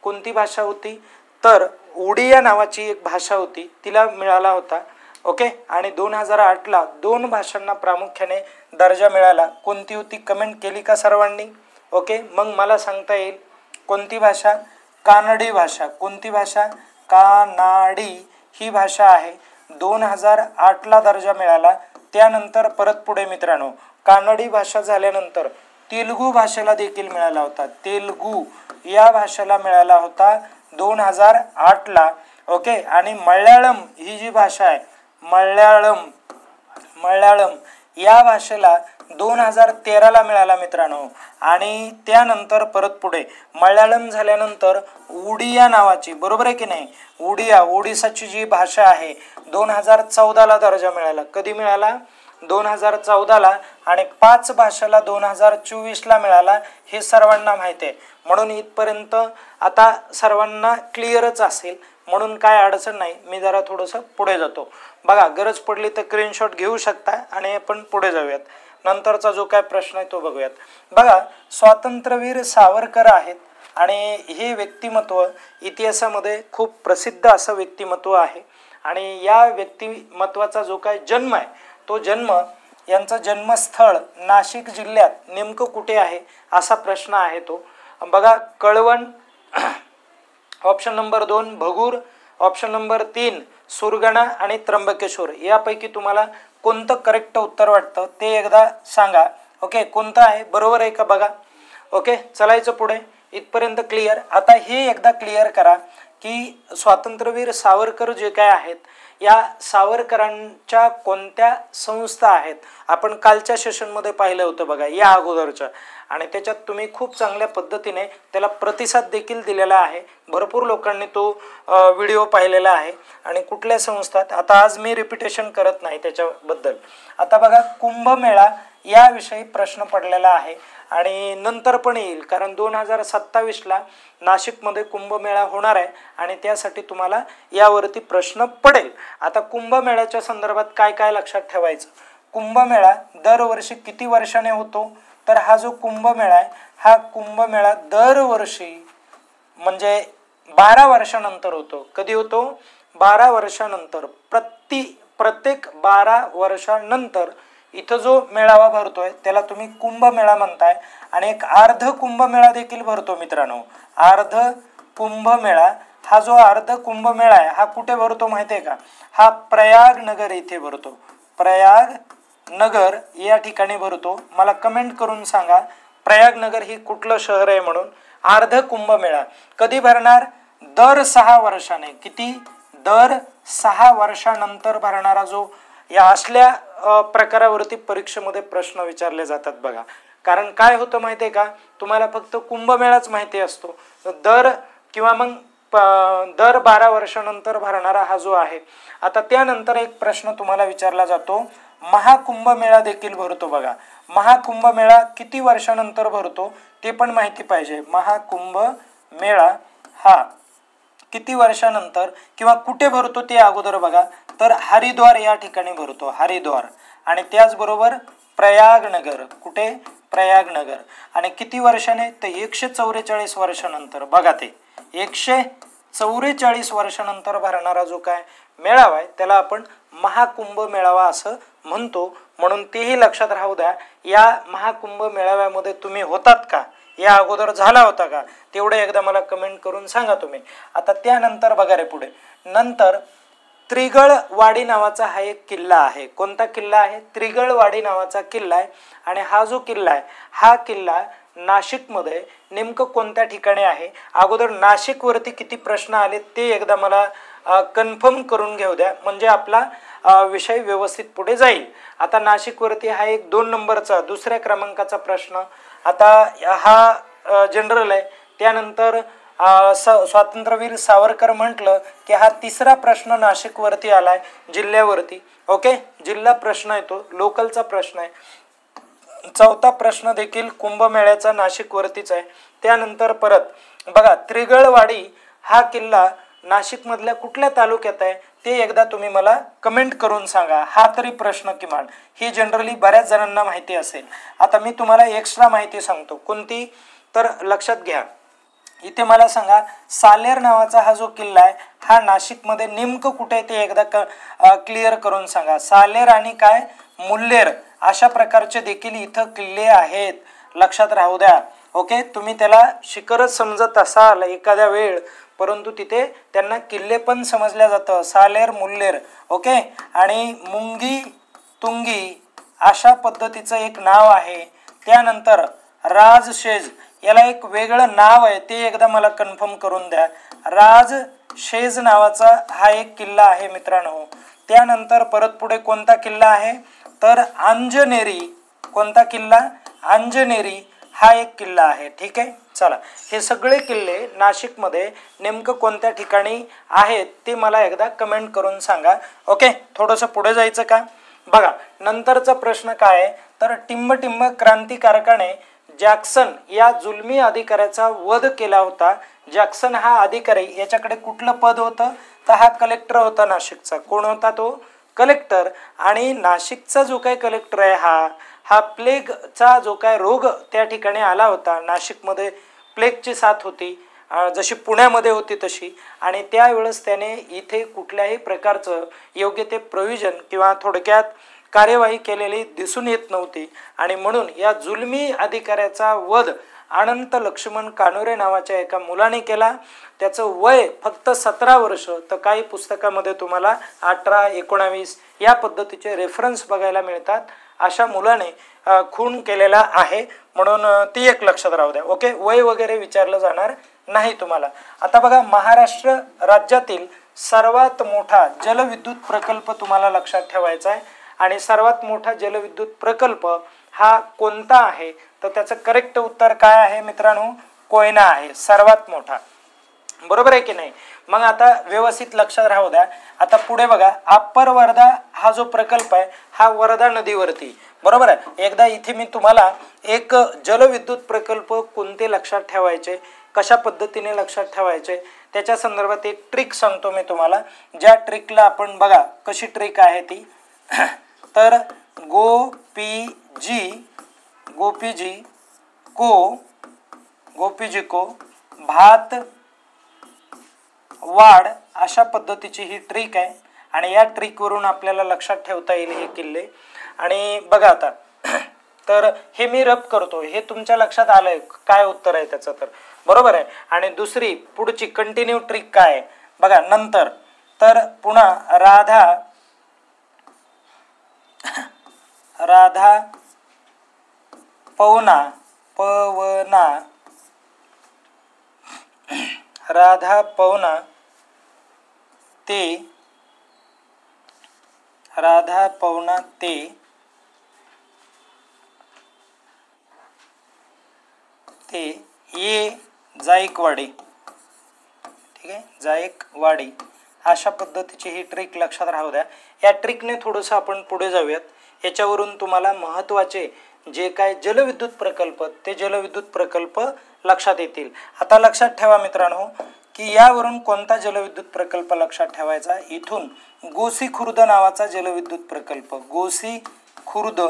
कोणती भाषा होती तर ओडिया नावाची एक भाषा होती, तिला मिळाला होता. ओके. आणि 2008ला 2 भाषांना प्रामुख्याने दर्जा मिळाला. कोणती होती कमेंट केली का सर्वांनी? ओके. मग मला सांगता येईल कोणती भाषा? कानडी भाषा. कोणती भाषा? कानाडी ही भाषा आहे. 2008ला दर्जा मिळाला. त्यानंतर परत पुढे मित्रांनो, कानडी भाषा झाल्यानंतर तेलुगू भाषेला देखील मिळाला होता. तेलुगू या भाषेला मिळाला होता 2008ला. ओके. आणि मल्याळम ही जी भाषा आहे, मल्याळम या भाषेला 2013ला मिळाला मित्रांनो. आणि त्यानंतर परत पुढे मल्याळम झाल्यानंतर ओडिया नावाची, बरोबर आहे की नाही, ओडिसाची जी भाषा आहे 2014ला दर्जा मिळाला. कधी मिळाला? 2014ला. आणि 5 भाषेला 2024ला मिळाला, हे सर्वांना माहिती आहे. म्हणून इथपर्यंत आता सर्वांना क्लिअरच असेल, म्हणून काय अडचण नाही. मी जरा थोडंसं पुढे जातो. बघा, गरज पडली तर स्क्रीनशॉट घेऊ शकता आणि आपण पुढे जाऊयात. नंतरचा जो काय प्रश्न आहे तो बघूयात. बघा, स्वातंत्र्यवीर सावरकर आहेत आणि हे व्यक्तिमत्व इतिहासामध्ये खूप प्रसिद्ध असं व्यक्तिमत्व आहे. आणि या व्यक्तिमत्वाचा जो काय जन्म आहे, तो जन्म, यांचं जन्मस्थळ नाशिक जिल्ह्यात नेमकं कुठे आहे असा प्रश्न आहे तो. बघा, Kalwan, option number 2 Bhagur, option number 3 Surgana आणि त्र्यंबकेश्वर यापैकी तुम्हाला कोणतं करेक्ट उत्तर वाटतं ते एकदा सांगा. ओके. कोणतं आहे? बरोबर आहे का बघा. ओके. चलायचं पुढे. इथपर्यंत क्लिअर. आता हे एकदा क्लिअर करा की स्वातंत्र्यवीर सावरकर जे काय आहेत, या सावरकरांच्या कोणत्या संस्था आहेत. आपण कालच्या सेशनमध्ये पाहिलं होतं बघा, या अगोदरच्या. आणि त्याच्यात तुम्ही खूप चांगल्या पद्धतीने त्याला प्रतिसाद देखील दिलेला आहे. भरपूर लोकांनी तो व्हिडिओ पाहिलेला आहे. आणि कुठल्या संस्थात, आता आज मी रिपिटेशन करत नाही त्याच्याबद्दल. आता बघा, कुंभमेळा याविषयी प्रश्न पडलेला आहे आणि नंतर पण येईल, कारण 2027ला नाशिकमध्ये कुंभमेळा होणार आहे आणि त्यासाठी तुम्हाला यावरती प्रश्न पडेल. आता कुंभमेळ्याच्या संदर्भात काय काय लक्षात ठेवायचं? कुंभमेळा दरवर्षी किती वर्षाने होतो? तर हा जो कुंभमेळा आहे, हा कुंभमेळा दरवर्षी म्हणजे 12 वर्षानंतर होतो. कधी होतो? 12 वर्षानंतर. प्रत्येक 12 वर्षानंतर इथं जो मेळावा भरतोय त्याला तुम्ही कुंभमेळा म्हणताय. आणि एक अर्ध कुंभमेळा देखील भरतो मित्रांनो. अर्ध कुंभमेळा, हा जो अर्ध कुंभमेळा आहे हा कुठे भरतो माहिती आहे का? हा प्रयागनगर इथे भरतो. प्रयागनगर या ठिकाणी भरतो. मला कमेंट करून सांगा प्रयागनगर ही कुठलं शहर आहे म्हणून. अर्ध कुंभमेळा कधी भरणार? दर 6 वर्षाने. किती? दर 6 वर्षानंतर भरणारा जो, या असल्या प्रकारावरती परीक्षेमध्ये प्रश्न विचारले जातात बघा. कारण काय होतं माहिती आहे का, तुम्हाला फक्त कुंभमेळाच माहिती असतो. दर किंवा मग दर 12 वर्षानंतर भरणारा हा जो आहे. आता त्यानंतर एक प्रश्न तुम्हाला विचारला जातो, महाकुंभमेळा देखील भरतो बघा. महाकुंभमेळा किती वर्षानंतर भरतो ते पण माहिती पाहिजे. महाकुंभमेळा हा किती वर्षानंतर किंवा कुठे भरतो ते अगोदर बघा. तर हरिद्वार या ठिकाणी भरतो, हरिद्वार. आणि त्याचबरोबर प्रयागनगर. कुठे? प्रयागनगर. आणि किती वर्षाने? तर 144 वर्षानंतर. बघा, ते 144 वर्षानंतर भरणारा जो काय मेळावा आहे त्याला आपण महाकुंभ मेळावा असं म्हणतो. म्हणून तेही लक्षात राहू द्या. या महाकुंभ मेळाव्यामध्ये तुम्ही होतात का? या अगोदर झाला होता का? तेवढे एकदा मला कमेंट करून सांगा तुम्ही. आता त्यानंतर बघा रे पुढे, नंतर त्रिगळवाडी नावाचा हा एक किल्ला आहे. कोणता किल्ला आहे? त्रिगळवाडी नावाचा किल्ला आहे. आणि हा जो किल्ला आहे, हा किल्ला नाशिकमध्ये नेमकं कोणत्या ठिकाणी आहे? अगोदर नाशिकवरती किती प्रश्न आले ते एकदा मला कन्फर्म करून घेऊ द्या, म्हणजे आपला विषय व्यवस्थित पुढे जाईल. आता नाशिकवरती हा एक 2 नंबरचा 2ऱ्या क्रमांकाचा प्रश्न. आता हा जनरल आहे. त्यानंतर स्वातंत्र्यवीर सावरकर म्हटलं की हा 3रा प्रश्न नाशिकवरती आलाय, जिल्ह्यावरती. ओके, जिल्हा प्रश्न येतो, लोकलचा प्रश्न आहे. 4था प्रश्न देखील कुंभमेळ्याचा नाशिकवरतीच आहे. त्यानंतर परत बघा, त्रिगळवाडी हा किल्ला नाशिकमधल्या कुठल्या तालुक्यात आहे ते एकदा तुम्ही मला कमेंट करून सांगा. हा तरी प्रश्न किमान, ही जनरली बऱ्याच जणांना माहिती असेल. आता मी तुम्हाला एक्स्ट्रा माहिती सांगतो. कोणती तर लक्षात घ्या. इथे मला सांगा, सालेर नावाचा हा जो किल्ला आहे हा नाशिकमध्ये नेमकं कुठे आहे ते एकदा क्लिअर करून सांगा. सालेर आणि काय मुल्लेर अशा प्रकारचे देखील इथं किल्ले आहेत, लक्षात राहू द्या. ओके, तुम्ही त्याला शिखरच समजत असाल एखाद्या वेळ, परंतु तिथे त्यांना किल्ले पण समजल्या जातं. सालेर मुल्लेर. ओके, आणि मुंगी तुंगी अशा पद्धतीचं एक नाव आहे. त्यानंतर राजशेज, याला एक वेगळं नाव आहे ते एकदा मला कन्फर्म करून द्या. राजशेज नावाचा हा एक किल्ला आहे मित्रांनो. त्यानंतर परत पुढे कोणता किल्ला आहे तर अंजनेरी. कोणता किल्ला? अंजनेरी हा एक किल्ला आहे. ठीक आहे, चला हे सगळे किल्ले नाशिकमध्ये नेमकं कोणत्या ठिकाणी आहेत ते मला एकदा कमेंट करून सांगा. ओके, थोडंसं पुढे जायचं का? बघा, नंतरचा प्रश्न काय आहे तर टिंबटिंब क्रांतिकारकाने जॅक्सन या जुलमी अधिकाऱ्याचा वध केला होता. जॅक्सन हा अधिकारी, याच्याकडे कुठलं पद होतं तर हा कलेक्टर होता नाशिकचा. कोण होता तो? कलेक्टर. आणि नाशिकचा जो काही कलेक्टर आहे हा प्लेगचा जो काय रोग त्या ठिकाणी आला होता, नाशिकमध्ये प्लेगची साथ होती जशी पुण्यामध्ये होती तशी, आणि त्यावेळेस त्याने इथे कुठल्याही प्रकारचं योग्य ते प्रोव्हिजन किंवा थोडक्यात कार्यवाही केलेली दिसून येत नव्हती. आणि म्हणून या जुलमी अधिकाऱ्याचा वध अनंत लक्ष्मण कानोरे नावाच्या एका मुलाने केला. त्याचं वय फक्त 17 वर्ष, तर काही पुस्तकामध्ये तुम्हाला 18-19 या पद्धतीचे रेफरन्स बघायला मिळतात. अशा मुलाने खून केलेला आहे, म्हणून ती एक लक्षात राहू द्या. ओके, वय वगैरे विचारलं जाणार नाही तुम्हाला. आता बघा, महाराष्ट्र राज्यातील सर्वात मोठा जलविद्युत प्रकल्प तुम्हाला लक्षात ठेवायचा आहे. आणि सर्वात मोठा जलविद्युत प्रकल्प हा कोणता आहे तर त्याचं करेक्ट उत्तर काय आहे मित्रांनो? कोयना आहे सर्वात मोठा. बरोबर आहे की नाही? मग आता व्यवस्थित लक्षात राहू द्या. आता पुढे बघा, अप्पर वर्धा हा जो प्रकल्प आहे हा वर्धा नदीवरती. बरोबर आहे. एकदा इथे मी तुम्हाला एक जलविद्युत प्रकल्प कोणते लक्षात ठेवायचे, कशा पद्धतीने लक्षात ठेवायचे त्याच्या संदर्भात एक ट्रिक सांगतो मी तुम्हाला. ज्या ट्रिकला आपण बघा कशी ट्रिक आहे ती तर गोपीजी को भात वाढ अशा पद्धतीची ही ट्रिक आहे. आणि या ट्रिकवरून आपल्याला लक्षात ठेवता येईल हे किल्ले. आणि बघा आता तर हे मी रब करतो, हे तुमच्या लक्षात आलंय काय उत्तर आहे त्याचं तर बरोबर आहे. आणि दुसरी पुढची कंटिन्यू ट्रिक काय आहे बघा नंतर. तर पुन्हा राधा पवना ते ये जायकवाडी. ठीक आहे, जायकवाडी अशा पद्धतीची ही ट्रिक लक्षात राहू द्या. या ट्रिकने थोडंसं आपण पुढे जाऊयात. याच्यावरून तुम्हाला महत्त्वाचे जे काय जलविद्युत प्रकल्प ते जलविद्युत प्रकल्प लक्षात येतील. आता लक्षात ठेवा मित्रांनो की यावरून कोणता जलविद्युत प्रकल्प लक्षात ठेवायचा. इथून गोसी खुर्द नावाचा जलविद्युत प्रकल्प, गोसी खुर्द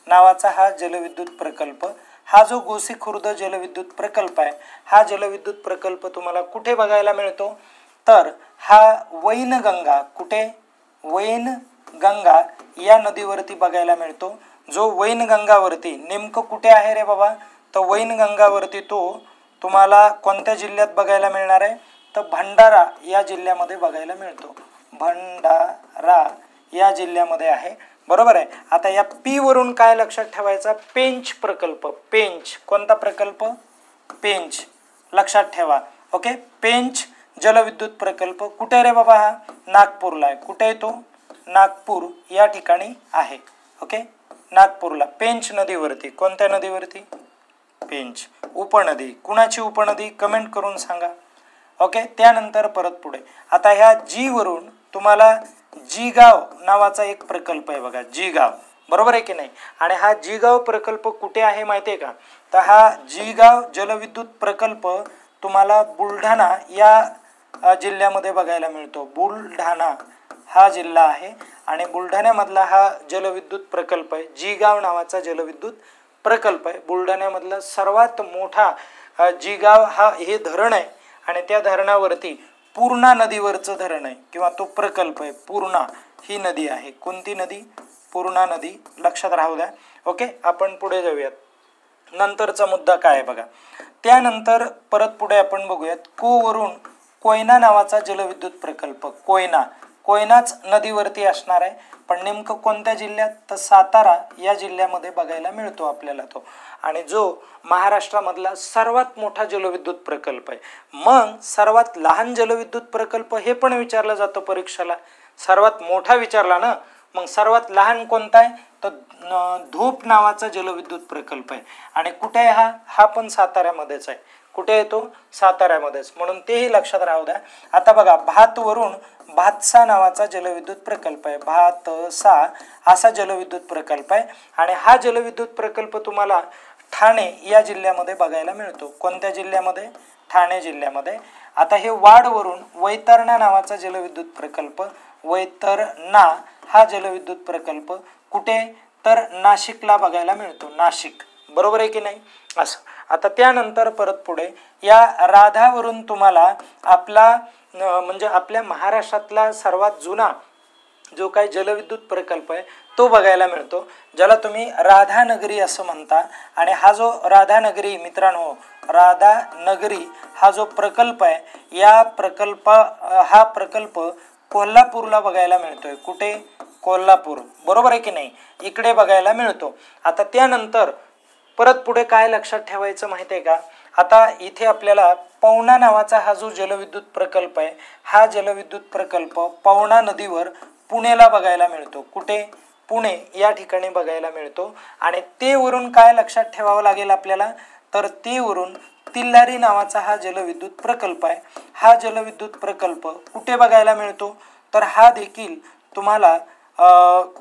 नावाचा हा जलविद्युत प्रकल्प. हा जो गोसी खुर्द जलविद्युत प्रकल्प आहे हा जलविद्युत प्रकल्प तुम्हाला कुठे बघायला मिळतो तर हा वैनगंगा, कुठे वैनगंगा या नदीवरती बघायला मिळतो. जो वैनगंगावरती नेमकं कुठे आहे रे बाबा तर वैनगंगावरती तो तुम्हाला कोणत्या जिल्ह्यात बघायला मिळणार आहे तर भंडारा या जिल्ह्यामध्ये बघायला मिळतो. भंडारा या जिल्ह्यामध्ये आहे. बरोबर आहे. आता या पी वरून काय लक्षात ठेवायचा, पेंच प्रकल्प. पेंच कोणता प्रकल्प, पेंच लक्षात ठेवा. ओके, पेंच जलविद्युत प्रकल्प कुठे रे बाबा हा नागपूरला आहे. कुठे आहे तो नागपूर या ठिकाणी आहे. ओके, नागपूरला पेंच नदीवरती. कोणत्या नदीवरती पेंच उपनदी. कुणाची उपनदी कमेंट करून सांगा. ओके, त्यानंतर परत पुढे आता ह्या जी वरून तुम्हाला जीगाव नावाचा एक प्रकल्प आहे बघा, जीगाव. बरोबर आहे की नाही. आणि हा जीगाव प्रकल्प कुठे आहे माहिती आहे का तर हा जीगाव जलविद्युत प्रकल्प तुम्हाला बुलढाणा या जिल्ह्यामध्ये बघायला मिळतो. बुलढाणा हा जिल्हा आहे आणि बुलढाण्यामधला हा जलविद्युत प्रकल्प आहे. जिगाव नावाचा जलविद्युत प्रकल्प आहे. बुलढाण्यामधला सर्वात मोठा जिगाव हे धरण आहे आणि त्या धरणावरती पूर्णा नदीवरचं धरण आहे किंवा तो प्रकल्प आहे. पूर्णा ही नदी आहे. कोणती नदी? पूर्णा नदी. लक्षात राहू द्या. ओके, आपण पुढे जाऊयात. नंतरचा मुद्दा काय आहे बघा. त्यानंतर परत पुढे आपण बघूयात. वरून कोयना नावाचा जलविद्युत प्रकल्प. कोयनाच नदीवरती असणार आहे, पण नेमकं कोणत्या जिल्ह्यात? तर सातारा या जिल्ह्यामध्ये बघायला मिळतो आपल्याला तो. आणि जो महाराष्ट्रामधला सर्वात मोठा जलविद्युत प्रकल्प आहे. मग सर्वात लहान जलविद्युत प्रकल्प हे पण विचारलं जातं परीक्षेला. सर्वात मोठा विचारला ना, मग सर्वात लहान कोणता आहे? तर धूप नावाचा जलविद्युत प्रकल्प आहे. आणि कुठे आहे हा पण साताऱ्यामध्येच आहे. कुठे येतो? साताऱ्यामध्येच. म्हणून तेही लक्षात राहू द्या. आता बघा, भातवरून भातसा नावाचा जलविद्युत प्रकल्प आहे. भातसा असा जलविद्युत प्रकल्प आहे आणि हा जलविद्युत प्रकल्प तुम्हाला ठाणे या जिल्ह्यामध्ये बघायला मिळतो. कोणत्या जिल्ह्यामध्ये? ठाणे जिल्ह्यामध्ये. आता हे वाडवरून वैतरणा नावाचा जलविद्युत प्रकल्प. वैतरणा हा जलविद्युत प्रकल्प कुठे? तर नाशिकला बघायला मिळतो. नाशिक. बरोबर आहे की नाही? असं. आता त्यानंतर परत पुढे या राधावरून तुम्हाला आपला म्हणजे आपल्या महाराष्ट्रातला सर्वात जुना जो काही जलविद्युत प्रकल्प आहे तो बघायला मिळतो, ज्याला तुम्ही राधानगरी असं म्हणता. आणि हा जो राधानगरी मित्रांनो, राधानगरी हा जो प्रकल्प आहे, हा प्रकल्प कोल्हापूरला बघायला मिळतोय. कुठे? कोल्हापूर. बरोबर आहे की नाही? इकडे बघायला मिळतो. आता त्यानंतर परत पुढे काय लक्षात ठेवायचं माहिती आहे का? आता इथे आपल्याला पवना नावाचा हा जो जलविद्युत प्रकल्प आहे, हा जलविद्युत प्रकल्प पवना नदीवर पुणेला बघायला मिळतो. कुठे? पुणे या ठिकाणी बघायला मिळतो. आणि ते वरून काय लक्षात ठेवावं लागेल आपल्याला? तर ते वरून तिल्लारी नावाचा हा जलविद्युत प्रकल्प आहे. हा जलविद्युत प्रकल्प कुठे बघायला मिळतो? तर हा देखील तुम्हाला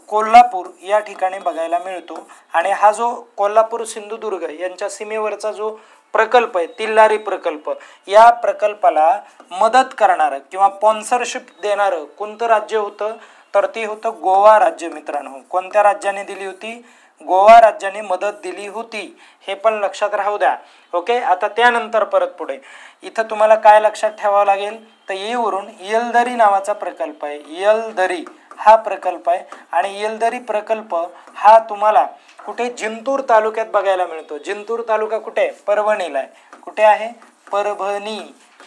कोल्हापूर या ठिकाणी बघायला मिळतो. आणि हा जो कोल्हापूर सिंधुदुर्ग यांच्या सीमेवरचा जो प्रकल्प आहे, तिल्लारी प्रकल्प, या प्रकल्पाला मदत करणारं किंवा स्पॉन्सरशिप देणारं कोणतं राज्य होतं? तर ते होतं गोवा राज्य. मित्रांनो, कोणत्या राज्याने दिली होती? गोवा राज्याने मदत दिली होती. हे पण लक्षात राहू द्या. ओके. आता त्यानंतर परत पुढे इथं तुम्हाला काय लक्षात ठेवावं लागेल? तर येवरून येलदरी नावाचा प्रकल्प आहे. येलदरी हा प्रकल्प आहे. आणि येलदरी प्रकल्प हा तुम्हाला कुठे? जिंतूर तालुक्यात बघायला मिळतो. जिंतूर तालुका कुठे? परभणीला आहे. कुठे आहे?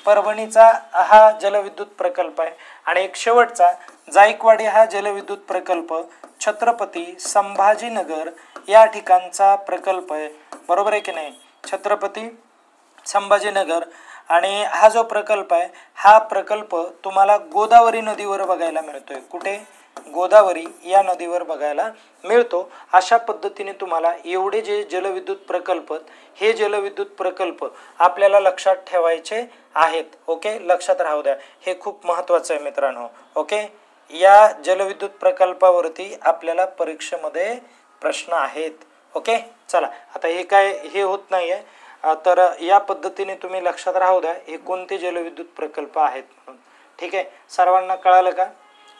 परभणीचा हा जलविद्युत प्रकल्प आहे. आणि एक शेवटचा जायकवाडी हा जलविद्युत प्रकल्प छत्रपती संभाजीनगर या ठिकाणचा प्रकल्प आहे. बरोबर आहे की नाही? छत्रपती संभाजीनगर. आणि हा जो प्रकल्प आहे, हा प्रकल्प तुम्हाला गोदावरी नदीवर बघायला मिळतोय. कुठे? गोदावरी या नदीवर बघायला मिळतो. अशा पद्धतीने तुम्हाला एवढे जे जलविद्युत प्रकल्प, हे जलविद्युत प्रकल्प आपल्याला लक्षात ठेवायचे आहेत. ओके, लक्षात राहू द्या. हे खूप महत्त्वाचं आहे मित्रांनो. ओके, या जलविद्युत प्रकल्पावरती आपल्याला परीक्षेमध्ये प्रश्न आहेत. ओके, चला आता हे होत नाही आहे, तर या पद्धतीने तुम्ही लक्षात राहू द्या हे कोणते जलविद्युत प्रकल्प आहेत म्हणून. ठीक आहे, सर्वांना कळालं का?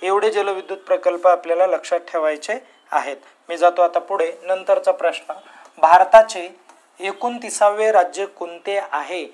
एवढे जलविद्युत प्रकल्प आपल्याला लक्षात ठेवायचे आहेत. मी जातो आता पुढे. नंतरचा प्रश्न, भारताचे 29वे राज्य कोणते आहे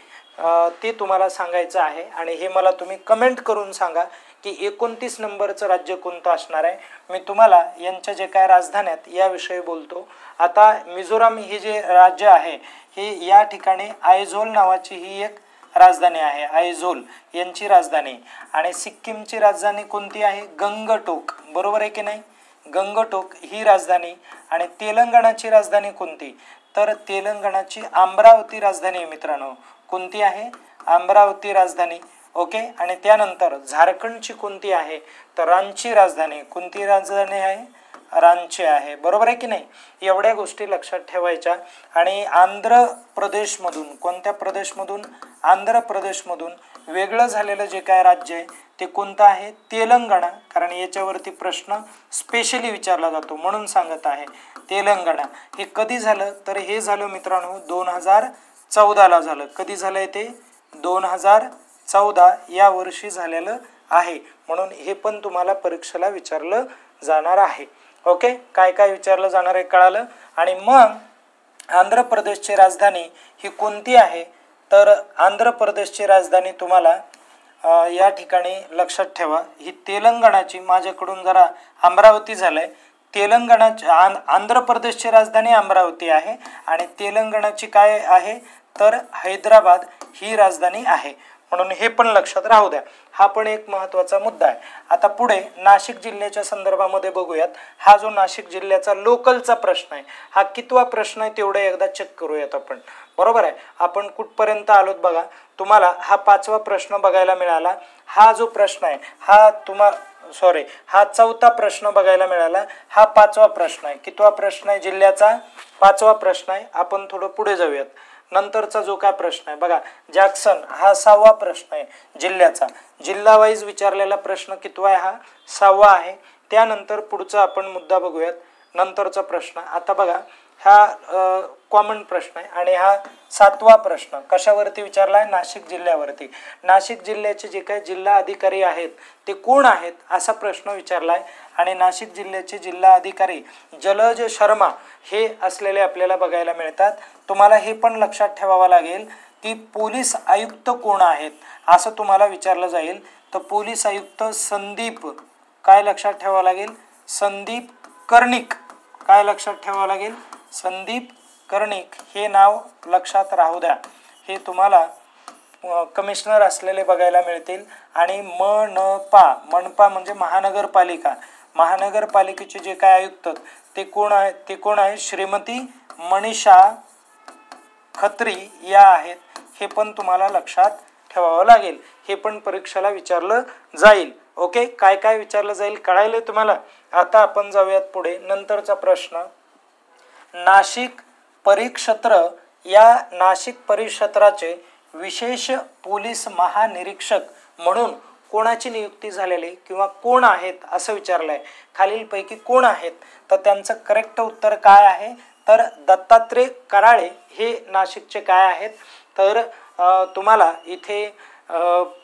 ते तुम्हाला सांगायचं आहे. आणि हे मला तुम्ही कमेंट करून सांगा की 29 नंबरचं राज्य कोणतं असणार आहे. मी तुम्हाला यांच्या जे काय राजधान्यात याविषयी बोलतो. आता मिझोराम हे जे राज्य आहे, हे या ठिकाणी आयझोल नावाची ही एक राजधानी आहे. आयझोल यांची राजधानी. आणि सिक्कीमची राजधानी कोणती आहे? गंगटोक. बरोबर आहे की नाही? गंगटोक ही राजधानी. आणि तेलंगणाची राजधानी कोणती? तर तेलंगणाची अमरावती राजधानी आहे मित्रांनो. कोणती आहे? अमरावती राजधानी. ओके. आणि त्यानंतर झारखंडची कोणती आहे? तर रांची राजधानी. कोणती राजधानी आहे? रांची आहे. बरोबर आहे की नाही? एवढ्या गोष्टी लक्षात ठेवायच्या. आणि आंध्र प्रदेशमधून, कोणत्या प्रदेशमधून? आंध्र प्रदेशमधून वेगळं झालेलं जे काय राज्य आहे ते कोणतं आहे? तेलंगणा. कारण याच्यावरती प्रश्न स्पेशली विचारला जातो म्हणून सांगत आहे. तेलंगणा. हे कधी झालं? तर हे झालं मित्रांनो 2014ला झालं. कधी झालंय ते? 2014 14 या वर्षी झालेलं आहे, म्हणून हे पण तुम्हाला परीक्षेला विचारलं जाणार आहे. ओके, काय काय विचारलं जाणार आहे कळालं. आणि मग आंध्र प्रदेशची राजधानी ही कोणती आहे, तर आंध्र प्रदेशची राजधानी तुम्हाला या ठिकाणी लक्षात ठेवा, ही तेलंगणाची, माझ्याकडून जरा अमरावती झालंय, तेलंगणाची आंध्र प्रदेशची राजधानी अमरावती आहे आणि तेलंगणाची काय आहे तर हैदराबाद ही राजधानी आहे, म्हणून हे पण लक्षात राहू द्या. हा पण एक महत्त्वाचा मुद्दा आहे. आता पुढे नाशिक जिल्ह्याच्या संदर्भामध्ये बघूयात. हा जो नाशिक जिल्ह्याचा लोकलचा प्रश्न आहे, हा कितवा प्रश्न आहे तेवढं एकदा चेक करूयात आपण. बरोबर आहे, आपण कुठपर्यंत आलोत बघा. तुम्हाला हा 5वा प्रश्न बघायला मिळाला. हा जो प्रश्न आहे हा हा 4था प्रश्न बघायला मिळाला. हा 5वा प्रश्न आहे. कितवा प्रश्न आहे जिल्ह्याचा? 5वा प्रश्न आहे. आपण थोडं पुढे जाऊयात. नंतरचा जो काय प्रश्न आहे बघा, जॅक्सन, हा 6वा प्रश्न आहे जिल्ह्याचा. जिल्हा वाईज विचारलेला प्रश्न कितवा आहे? हा 6वा आहे. त्यानंतर पुढचा आपण मुद्दा बघूयात. नंतरचा प्रश्न आता बघा, हा कॉमन प्रश्न आहे आणि हा 7वा प्रश्न कशावरती विचारला आहे? नाशिक जिल्ह्यावरती. नाशिक जिल्ह्याचे जे काही जिल्हा अधिकारी आहेत ते कोण आहेत असा प्रश्न विचारला आहे आणि नाशिक जिल्ह्याचे जिल्हा अधिकारी जलज शर्मा हे असलेले आपल्याला बघायला मिळतात. तुम्हाला हे पण लक्षात ठेवावं लागेल की पोलीस आयुक्त कोण आहेत असं तुम्हाला विचारलं जाईल. तर पोलीस आयुक्त संदीप, काय लक्षात ठेवावं लागेल? संदीप कर्णिक. काय लक्षात ठेवावं लागेल? संदीप कर्णिक हे नाव लक्षात राहू द्या. हे तुम्हाला कमिशनर असलेले बघायला मिळतील. आणि मनपा म्हणजे महानगरपालिका, महानगरपालिकेचे जे काय आयुक्त ते कोण आहे? श्रीमती मनीषा खत्री या आहेत. हे पण तुम्हाला लक्षात ठेवावं लागेल. हे पण परीक्षेला विचारलं जाईल. ओके, काय काय विचारलं जाईल कळायलंय तुम्हाला. आता आपण जाऊयात पुढे. नंतरचा प्रश्न, नाशिक परिक्षेत्र या नाशिक परिक्षेत्राचे विशेष पोलीस महानिरीक्षक म्हणून कोणाची नियुक्ती झालेली किंवा कोण आहेत असं विचारलंय. खालीलपैकी कोण आहेत? तर त्यांचं करेक्ट उत्तर काय आहे तर दत्तात्रय कराळे हे नाशिकचे काय आहेत तर तुम्हाला इथे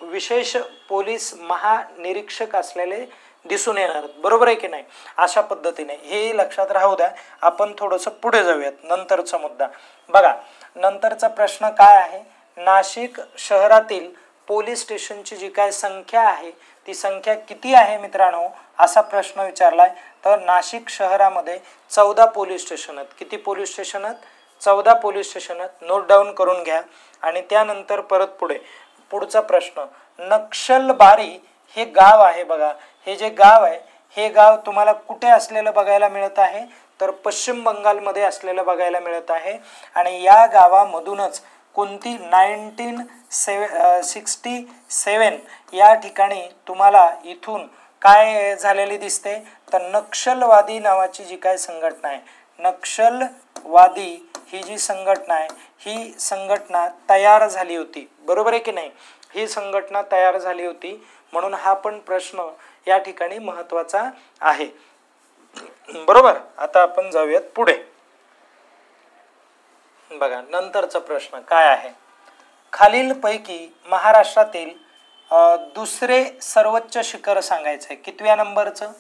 विशेष पोलीस महानिरीक्षक असलेले दिसून येणार. बरोबर आहे की नाही? अशा पद्धतीने हे लक्षात राहू द्या. आपण थोडंसं पुढे जाऊयात. नंतरचा मुद्दा बघा. नंतरचा प्रश्न काय आहे? नाशिक शहरातील पोलीस स्टेशनची जी काय संख्या आहे ती संख्या किती आहे मित्रांनो असा प्रश्न विचारलाय. तर नाशिक शहरामध्ये 14 पोलीस स्टेशन आहेत. किती पोलीस स्टेशन आहेत? 14 पोलीस स्टेशन आहेत. नोट डाऊन करून घ्या. आणि त्यानंतर परत पुढचा प्रश्न, नक्षलबारी हे गाव आहे बघा. हे जे गाव आहे हे गाव तुम्हाला कुठे असलेलं बघायला मिळत आहे तर पश्चिम बंगालमध्ये असलेलं बघायला मिळत आहे. आणि या गावामधूनच कोणती 1967 या ठिकाणी तुम्हाला इथून काय झालेली दिसते तर नक्षलवादी नावाची जी काय संघटना आहे, नक्षलवादी ही जी संघटना आहे ही संघटना तयार झाली होती. बरोबर आहे की नाही? ही संघटना तयार झाली होती, म्हणून हा पण प्रश्न या ठिकाणी महत्त्वाचा आहे. बरोबर. आता आपण जाऊयात पुढे. बघा नंतरचा प्रश्न काय आहे? खालीलपैकी महाराष्ट्रातील दुसरे सर्वोच्च शिखर सांगायचं आहे. कितव्या नंबरचं?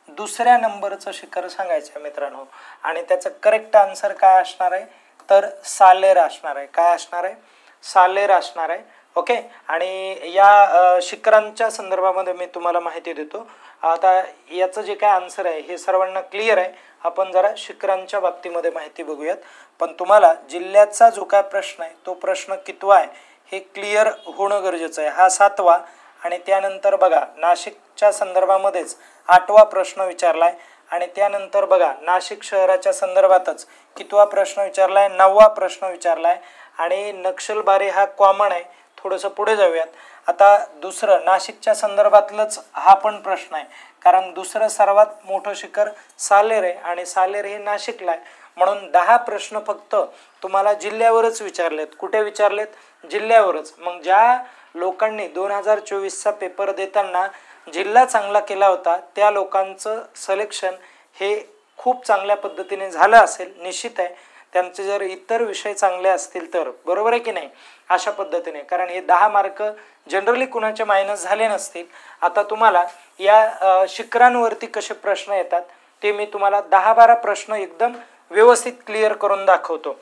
दुसऱ्या नंबरचं शिखर सांगायचं आहे मित्रांनो. आणि त्याचं करेक्ट आन्सर काय असणार आहे तर सालेर असणार आहे. काय असणार आहे? सालेर असणार आहे. ओके. आणि या शिखरांच्या संदर्भामध्ये मी तुम्हाला माहिती देतो. आता याचं जे काय आन्सर आहे हे सर्वांना क्लिअर आहे. आपण जरा शिखरांच्या बाबतीमध्ये माहिती बघूयात. पण तुम्हाला जिल्ह्याचा जो काय प्रश्न आहे तो प्रश्न कितवा आहे हे क्लिअर होणं गरजेचं आहे. हा 7वा. आणि त्यानंतर बघा नाशिकच्या संदर्भामध्येच 8वा प्रश्न विचारला आहे. आणि त्यानंतर बघा नाशिक शहराच्या संदर्भातच कितवा प्रश्न विचारला आहे? 9वा प्रश्न विचारला आहे. आणि नक्षलबारी हा कॉमन आहे. थोडंसं पुढे जाऊयात. आता दुसरं नाशिकच्या संदर्भातलंच हा पण प्रश्न आहे, कारण दुसरं सर्वात मोठं शिखर सालेर आहे आणि सालेर हे नाशिकला आहे. म्हणून 10 प्रश्न फक्त तुम्हाला जिल्ह्यावरच विचारलेत. कुठे विचारलेत? जिल्ह्यावरच. मग ज्या लोकांनी 2024चा पेपर देताना जिल्हा चांगला केला होता त्या लोकांचं सिलेक्शन हे खूप चांगल्या पद्धतीने झालं असेल निश्चित आहे. त्यांचे जर इतर विषय चांगले असतील तर, बरोबर आहे की नाही, अशा पद्धतीने. कारण हे 10 मार्क जनरली कुणाचे मायनस झाले नसतील. आता तुम्हाला या शिखरांवरती कसे प्रश्न येतात ते मी तुम्हाला 10-12 प्रश्न एकदम व्यवस्थित क्लिअर करून दाखवतो.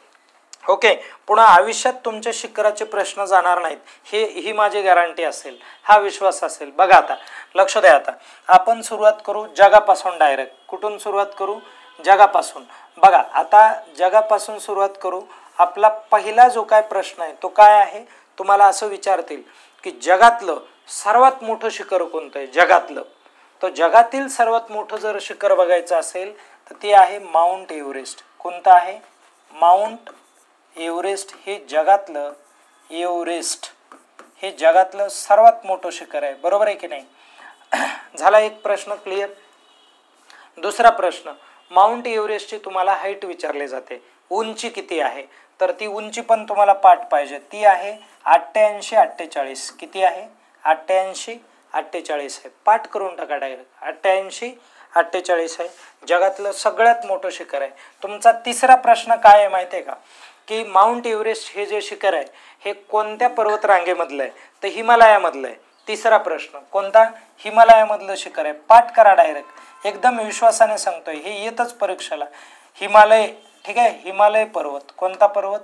ओके, पुन्हा आयुष्यात तुमच्या शिखराचे प्रश्न जाणार नाहीत ही माझी गॅरंटी असेल, हा विश्वास असेल. बघा आता लक्ष द्या. आता आपण सुरुवात करू जगापासून. डायरेक्ट कुठून सुरुवात करू? जगापासून. बघा आता जगापासून सुरुवात करू. आपला पहिला जो काय प्रश्न आहे तो काय आहे? तुम्हाला असं विचारतील की जगातलं सर्वात मोठं शिखर कोणतं आहे? जगातलं. तर जगातील सर्वात मोठं जर शिखर बघायचं असेल तर ते आहे माउंट एव्हरेस्ट. कोणतं आहे? माउंट एव्हरेस्ट हे जगातलं, एव्हरेस्ट हे जगातलं सर्वात मोठं शिखर आहे. बरोबर आहे की नाही? झाला एक प्रश्न क्लिअर. दुसरा प्रश्न, माउंट एव्हरेस्टची तुम्हाला हाईट विचारली जाते, उंची किती आहे? तर ती उंची पण तुम्हाला पाठ पाहिजे. ती आहे 88-48. किती आहे? 88-48 आहे. पाठ करून टाका डायरेक्ट. 88-48 आहे. जगातलं सगळ्यात मोठं शिखर आहे. तुमचा तिसरा प्रश्न काय आहे माहिती आहे का? की माउंट एव्हरेस्ट हे जे शिखर आहे हे कोणत्या पर्वतरांगेमधलं आहे? तर हिमालयामधलं आहे. तिसरा प्रश्न, कोणता? हिमालयामधलं शिखर आहे. पाठ करा डायरेक्ट, एकदम विश्वासाने सांगतोय, हे येतच परीक्षेला. हिमालय, ठीक आहे, हिमालय पर्वत. कोणता पर्वत?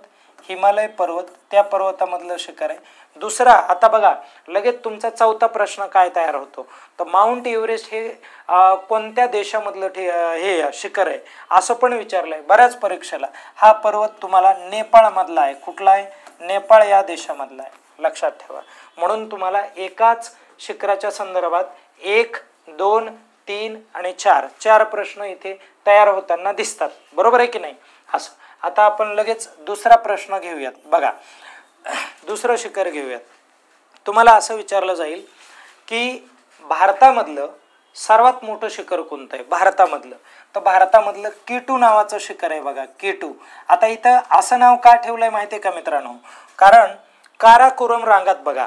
हिमालय पर्वत, त्या पर्वतामधलं शिखर आहे. दुसरा, आता बघा लगेच तुमचा चौथा प्रश्न काय तयार होतो? तर माउंट एव्हरेस्ट हे कोणत्या देशामधलं हे शिखर आहे असं पण विचारलंय बऱ्याच परीक्षेला. हा पर्वत तुम्हाला नेपाळमधला आहे. कुठला आहे? नेपाळ या देशामधला आहे. लक्षात ठेवा. म्हणून तुम्हाला एकाच शिखराच्या संदर्भात 1, 2, 3 आणि 4 प्रश्न इथे तयार होताना दिसतात. बरोबर आहे की नाही? असं. आता आपण लगेच दुसरा प्रश्न घेऊयात. बघा दुसरं शिखर घेऊयात. तुम्हाला असं विचारलं जाईल की भारतामधलं सर्वात मोठं शिखर कोणतं आहे? भारतामधलं. तर भारतामधलं K2 नावाचं शिखर आहे. बघा K2. आता इथं असं नाव का ठेवलंय माहिती आहे का मित्रांनो? कारण काराकोरम रांगात बघा,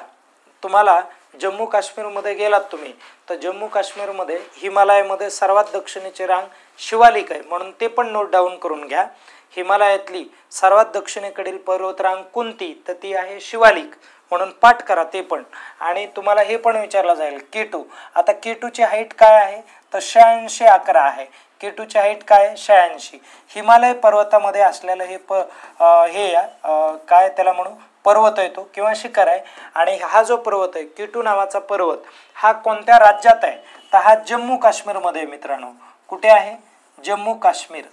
तुम्हाला जम्मू काश्मीरमध्ये गेलात तुम्ही तर जम्मू काश्मीरमध्ये हिमालयामध्ये सर्वात दक्षिणेची रांग शिवालिक आहे. म्हणून ते पण नोट डाऊन करून घ्या. हिमालयातली सर्वात दक्षिणेकडील पर्वतरांग कोणती? तर ती आहे शिवालिक. म्हणून पाठ करा ते पण. आणि तुम्हाला हे पण विचारलं जाईल K2. आता K2ची हाईट काय आहे? तर 86-11 आहे. K2ची हाईट काय आहे? 86. हिमालय पर्वतामध्ये असलेलं हे काय त्याला म्हणू, पर्वत आहे तो किंवा शिखर आहे. आणि हा जो पर्वत आहे K2 नावाचा पर्वत, हा कोणत्या राज्यात आहे? तर हा जम्मू काश्मीरमध्ये आहे मित्रांनो. कुठे आहे? जम्मू काश्मीर.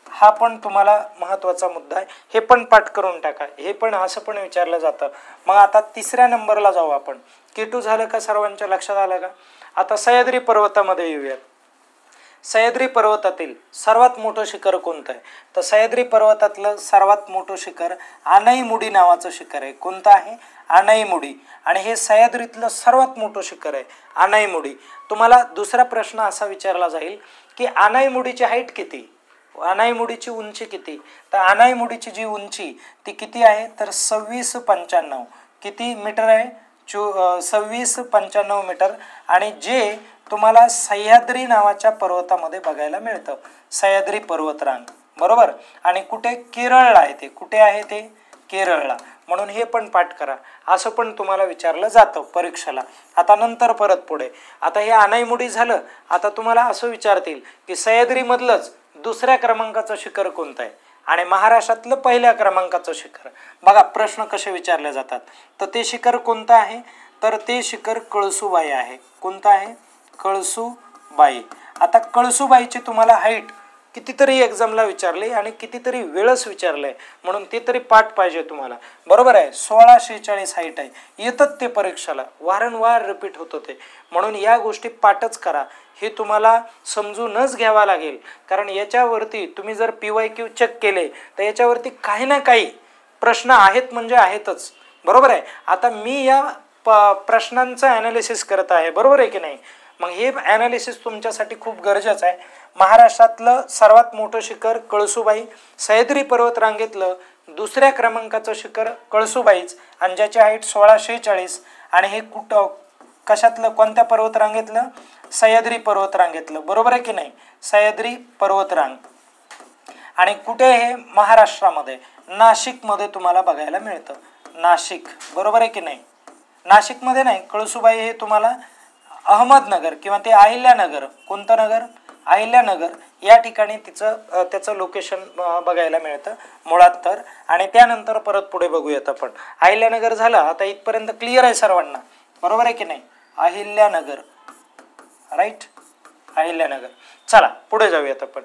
हा पण तुम्हाला महत्त्वाचा मुद्दा आहे. हे पण पाठ करून टाका. हे पण असं पण विचारलं जातं. मग आता तिसऱ्या नंबरला जाऊ आपण. K2 झालं का? सर्वांच्या लक्षात आलं का? आता सह्याद्री पर्वतामध्ये येऊयात. सह्याद्री पर्वतातील सर्वात मोठं शिखर कोणतं आहे? तर सह्याद्री पर्वतातलं सर्वात मोठं शिखर आनईमुडी नावाचं शिखर आहे. कोणतं आहे? आनईमुडी. आणि हे सह्याद्रीतलं सर्वात मोठं शिखर आहे आनईमुडी. तुम्हाला दुसरा प्रश्न असा विचारला जाईल की आनईमुडीची हाईट किती? आनईमुडीची उंची किती? तर आनईमुडीची जी उंची ती किती आहे? तर 26-95. किती मीटर आहे? 26-95 मीटर. आणि जे तुम्हाला सह्याद्री नावाच्या पर्वतामध्ये बघायला मिळतं, सह्याद्री पर्वतरांग. बरोबर. आणि कुठे? केरळला आहे ते. कुठे आहे ते? केरळला. म्हणून हे पण पाठ करा. असं पण तुम्हाला विचारलं जातं परीक्षेला. आता नंतर परत पुढे, आता हे आनईमुडी झालं. आता तुम्हाला असं विचारतील की सह्याद्रीमधलंच दुसऱ्या क्रमांकाचं शिखर कोणतं आहे आणि महाराष्ट्रातलं पहिल्या क्रमांकाचं शिखर. बघा प्रश्न कसे विचारले जातात. तर ते शिखर कोणतं आहे? तर ते शिखर कळसुबाई आहे. कोणतं आहे? कळसुबाई. आता कळसुबाईची तुम्हाला हाईट कितीतरी एक्झामला विचारले आणि कितीतरी वेळच विचारलंय, म्हणून ते तरी पाठ पाहिजे तुम्हाला. बरोबर आहे. 1646 हाईट आहे. येतात ते परीक्षेला, वारंवार रिपीट होतं ते. म्हणून या गोष्टी पाठच करा. हे तुम्हाला समजूनच घ्यावा लागेल. कारण याच्यावरती तुम्ही जर PYQ चेक केले तर याच्यावरती काही ना काही प्रश्न आहेत म्हणजे आहेतच. बरोबर आहे. आता मी या प्रश्नांचं ॲनालिसिस करत आहे. बरोबर आहे की नाही? मग हे ॲनालिसिस तुमच्यासाठी खूप गरजेचं आहे. महाराष्ट्रातलं सर्वात मोठं शिखर कळसुबाई, सह्याद्री पर्वतरांगेतलं दुसऱ्या क्रमांकाचं शिखर कळसुबाईच आणि ज्याची हाईट 1646. आणि हे कशातलं, कोणत्या आणि कुठे हे महाराष्ट्रामध्ये नाशिकमध्ये तुम्हाला बघायला मिळतं. नाशिक बरोबर आहे की नाही. नाशिकमध्ये नाही, कळसुबाई हे तुम्हाला अहमदनगर किंवा ते अहिल्यानगर, कोणतं नगर, अहिल्यानगर या ठिकाणी त्याचं लोकेशन बघायला मिळतं मुळात तर. आणि त्यानंतर परत पुढे बघूयात आपण. अहिल्यानगर झालं, आता इथपर्यंत क्लिअर आहे सर्वांना, बरोबर आहे की नाही. अहिल्यानगर, राईट, अहिल्यानगर. चला पुढे जाऊयात आपण.